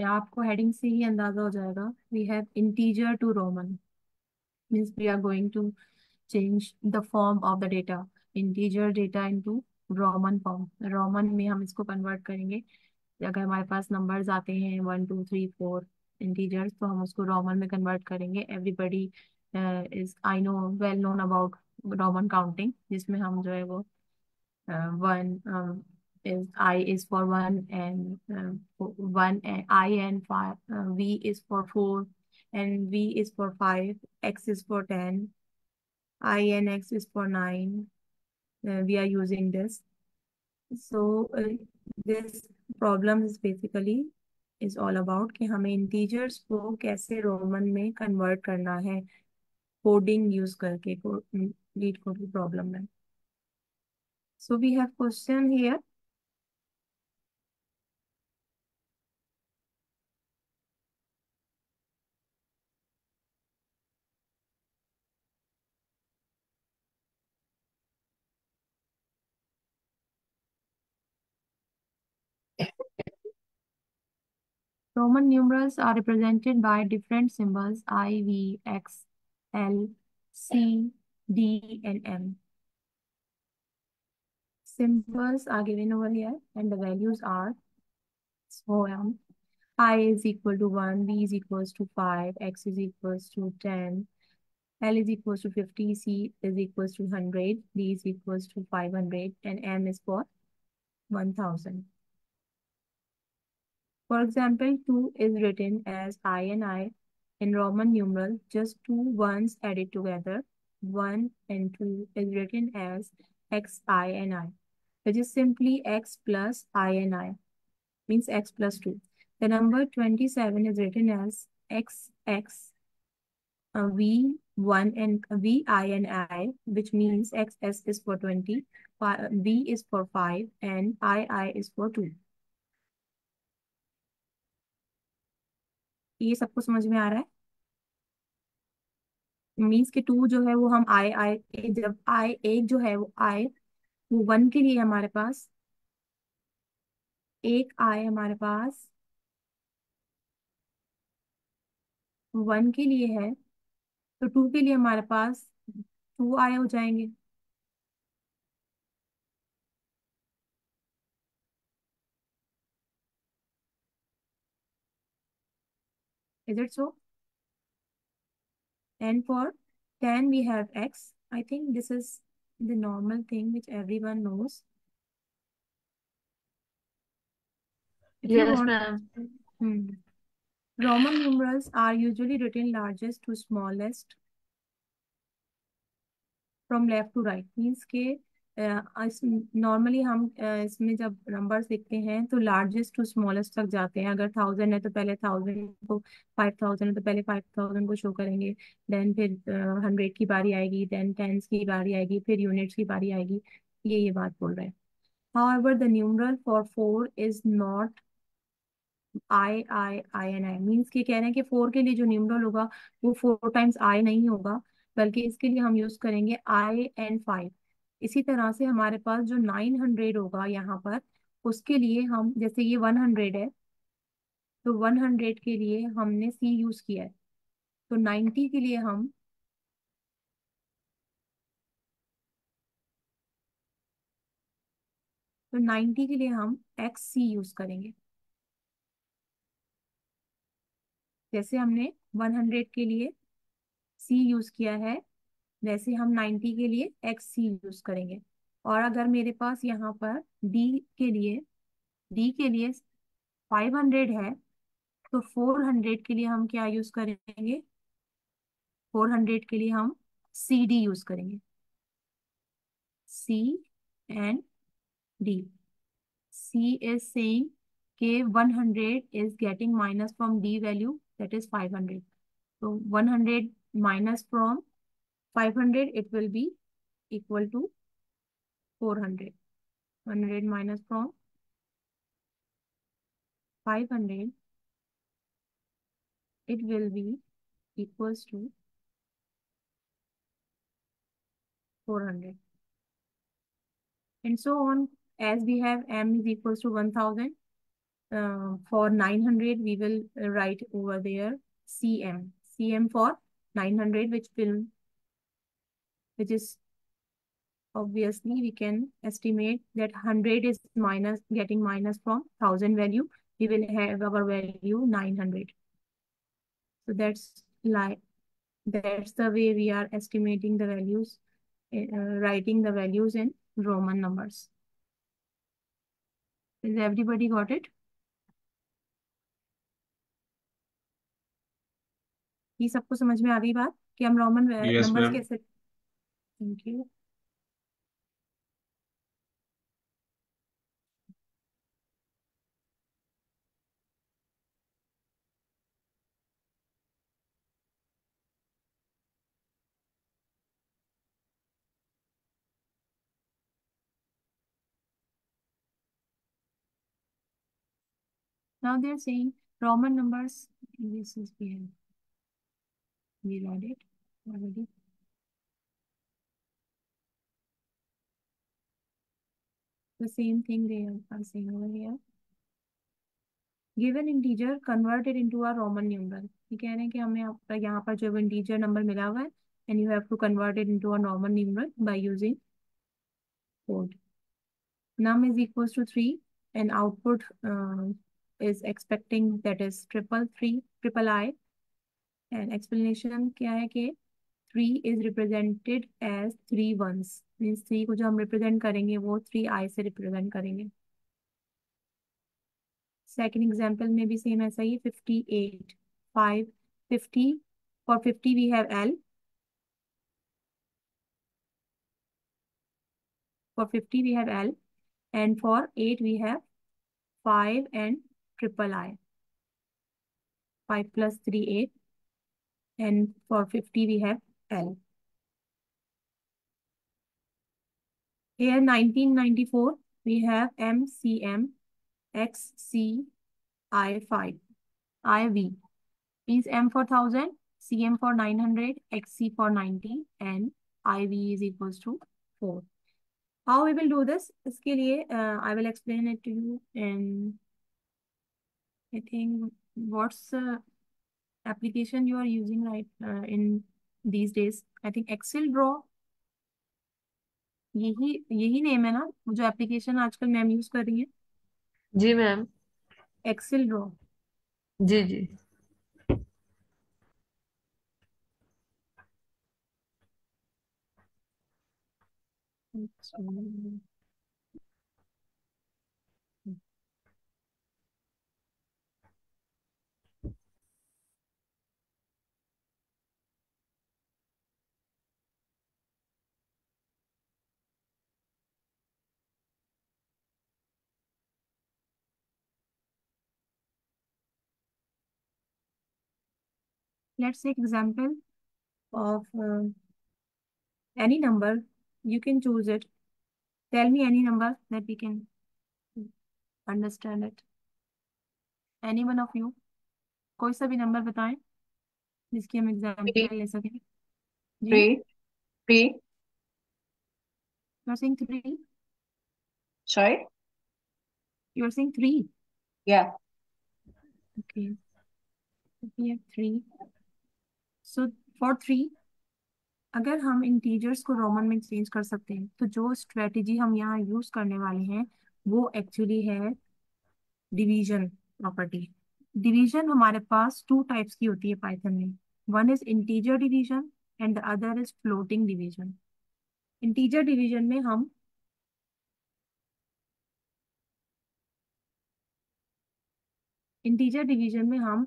या आपको हेडिंग से ही अंदाजा हो जाएगा, we have integer to Roman, means we are going to change the form of the data, integer data into roman form. Roman में हम इसको कन्वर्ट करेंगे। अगर हमारे पास नंबर्स आते हैं 1 2 3 4 इंटीजर्स, तो हम उसको रोमन में कन्वर्ट करेंगे। Everybody is I know well known about Roman counting, जिसमें हम जो है वो one is I is for one, and one and I and five, V is for 4, and V is for 5, X is for 10, I and X is for 9. We are using this. So this problem is basically is all about कि हमें इंटीजर्स को कैसे रोमन में कन्वर्ट करना है कोडिंग यूज करके, लीड कोड की प्रॉब्लम है। So we have question here. Roman numerals are represented by different symbols I, V, X, L, C, D, and M. Symbols are given over here, and the values are so I is equal to 1, V is equals to 5, X is equals to 10, L is equals to 50, C is equals to 100, D is equals to 500, and M is for 1000. For example, 2 is written as I and I in Roman numeral, just two ones added together. 1 and 2 is written as X, I, and I, which is simply X plus I and I, means X plus 2. The number 27 is written as X, X, V, 1 and V, I, and I, which means X, S is for 20, V is for 5, and I is for 2. ये सबको समझ में आ रहा है? मीन्स के टू जो है वो हम आई आई जब आई एक जो है वो आई, वो वन के लिए हमारे पास एक आई हमारे पास वन के लिए है, तो टू के लिए हमारे पास टू आई हो जाएंगे। Is it so? And for 10 we have x. I think this is the normal thing which everyone knows. If you yes want, ma'am. Roman numerals are usually written largest to smallest from left to right, means के नॉर्मली हम इसमें जब नंबर्स लिखते हैं तो लार्जेस्ट टू स्मॉलेस्ट तक जाते हैं। अगर 1000 है तो पहले 1000 को, 5000 है तो पहले 5000 को शो करेंगे, देन फिर 100 की बारी आएगी, देन टेंस की बारी आएगी, फिर यूनिट्स की बारी आएगी। ये बात बोल रहे हैं। However, the numeral for 4 is not I and I, means के कह रहे हैं कि 4 के लिए जो न्यूमरल होगा वो 4 टाइम्स आई नहीं होगा, बल्कि इसके लिए हम यूज करेंगे I and 5। इसी तरह से हमारे पास जो 900 होगा यहाँ पर, उसके लिए हम, जैसे ये 100 है, तो 100 के लिए हमने C यूज किया है, तो 90 के लिए हम, तो 90 के लिए हम XC यूज करेंगे। जैसे हमने 100 के लिए C यूज किया है, वैसे हम 90 के लिए XC यूज करेंगे। और अगर मेरे पास यहाँ पर D के लिए 500 है, तो 400 के लिए हम क्या यूज करेंगे? 400 के लिए हम CD यूज करेंगे, C and D. C is saying K 100 is getting minus from D value, that is 500. So 100 minus from 500, it will be equal to 400. 100 minus from 500, it will be equals to 400. And so on, as we have M is equals to 1000. For 900, we will write over there CM. CM for 900, which is obviously we can estimate that 100 is getting minus from 1000 value. We will have our value 900. So that's the way we are estimating the values, writing the values in Roman numbers. Is everybody got it? ये सबको समझ में आ गई बात कि हम रोमन यस नंबर्स मैम। कैसे? Thank you. Now they are saying Roman numbers. This is we read it already. The same thing they are saying over here. Given integer converted into a Roman numeral. ये कह रहे हैं कि हमें आपका यहाँ पर जो integer number मिला हुआ है, and you have to convert it into a Roman numeral by using code. Num is equals to 3, and output is expecting, that is triple I. And explanation क्या है कि 3 is represented as 3 ones. Means 3 को जो हम represent करेंगे वो 3i से represent करेंगे. Second example में भी same ऐसा ही 58, 5, 50. For 50 we have L. For 50 we have L. And for 8 we have 5 and triple I. 5 plus 3, 8. And for 50 we have L. Here 1994 we have MCM XCI5 IV. Means M for 1000, CM for 900, XC for 90, and IV is equals to 4. How we will do this? इसके लिए I will explain it to you in, I think, what's the application you are using right in these days? I think Excel Draw. यही नेम है ना जो एप्लीकेशन आजकल मैम यूज कर रही है? जी मैम। Excel draw. जी जी। Let's take example of any number. You can choose it. Tell me any number that we can understand it. Any one of you. कोई सा भी नंबर बताएं जिसकी हम एग्जाम्पल ले सकें। जी, 3 3 you are saying 3. sorry You are saying 3. yeah Okay. We have 3. So for 3, अगर हम इंटीजर्स को रोमन में चेंज कर सकते हैं तो जो स्ट्रेटेजी हम यहाँ यूज करने वाले हैं वो एक्चुअली है डिवीजन प्रॉपर्टी। डिवीजन हमारे पास 2 टाइप्स की होती है पाइथन में। One is integer division and the other is floating division. Integer division में हम इंटीजर डिवीजन में हम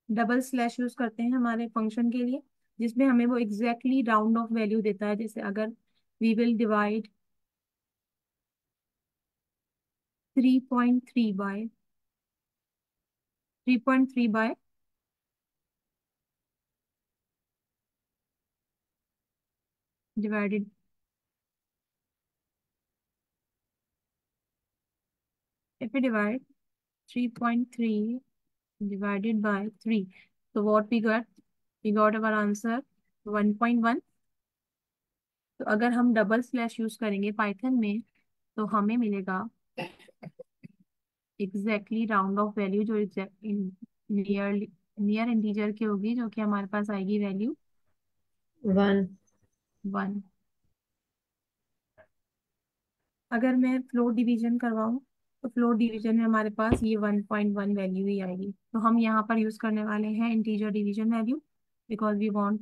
डबल स्लैश यूज करते हैं हमारे फंक्शन के लिए, जिसमें हमें वो एग्जैक्टली राउंड ऑफ वैल्यू देता है। जैसे अगर we will divide 3.3 by 3.3 by divided, if we divide 3.3 divided by 3, so what we got? We got our answer 1.1। तो अगर हम डबल स्लैश यूज करेंगे पाइथन में तो हमें मिलेगा एग्जैक्टली राउंड ऑफ वैल्यू, जो एग्जैक्ट नियर इंटीजर की होगी, जो कि हमारे पास आएगी वैल्यू 1। 1। अगर मैं फ्लोट डिवीजन करवाऊँ तो फ्लोट डिवीजन में हमारे पास ये 1.1 वैल्यू ही आएगी। तो हम यहाँ पर यूज करने वाले हैं integer division value, because we want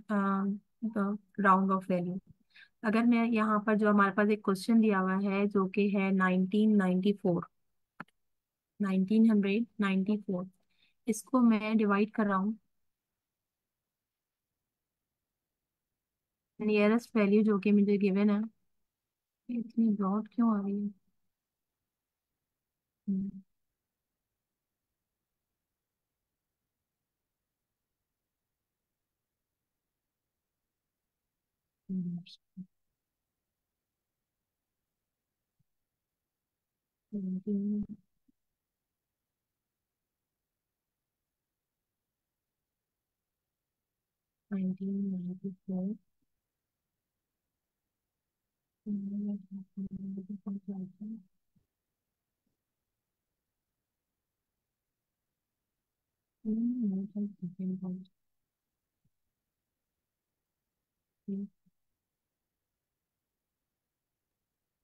the round off value. अगर मैं यहाँ पर, जो हमारे पास एक क्वेश्चन दिया हुआ है जो कि है 1994, इसको मैं डिवाइड कर रहा हूँ नियरेस्ट वैल्यू जो कि मुझे गिवन है। ये इतनी ब्रॉड क्यों आ रही है? हम्म, हम्म, 19, 1994।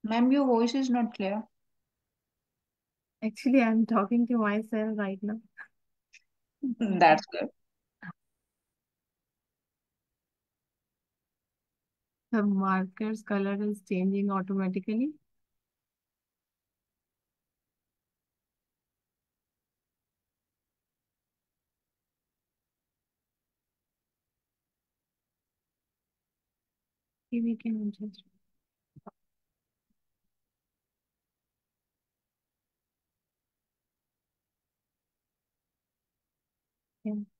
Ma'am, your voice is not clear. Actually, I'm talking to myself right now. That's good. The marker's color is changing automatically. Okay, we can adjust. Yeah.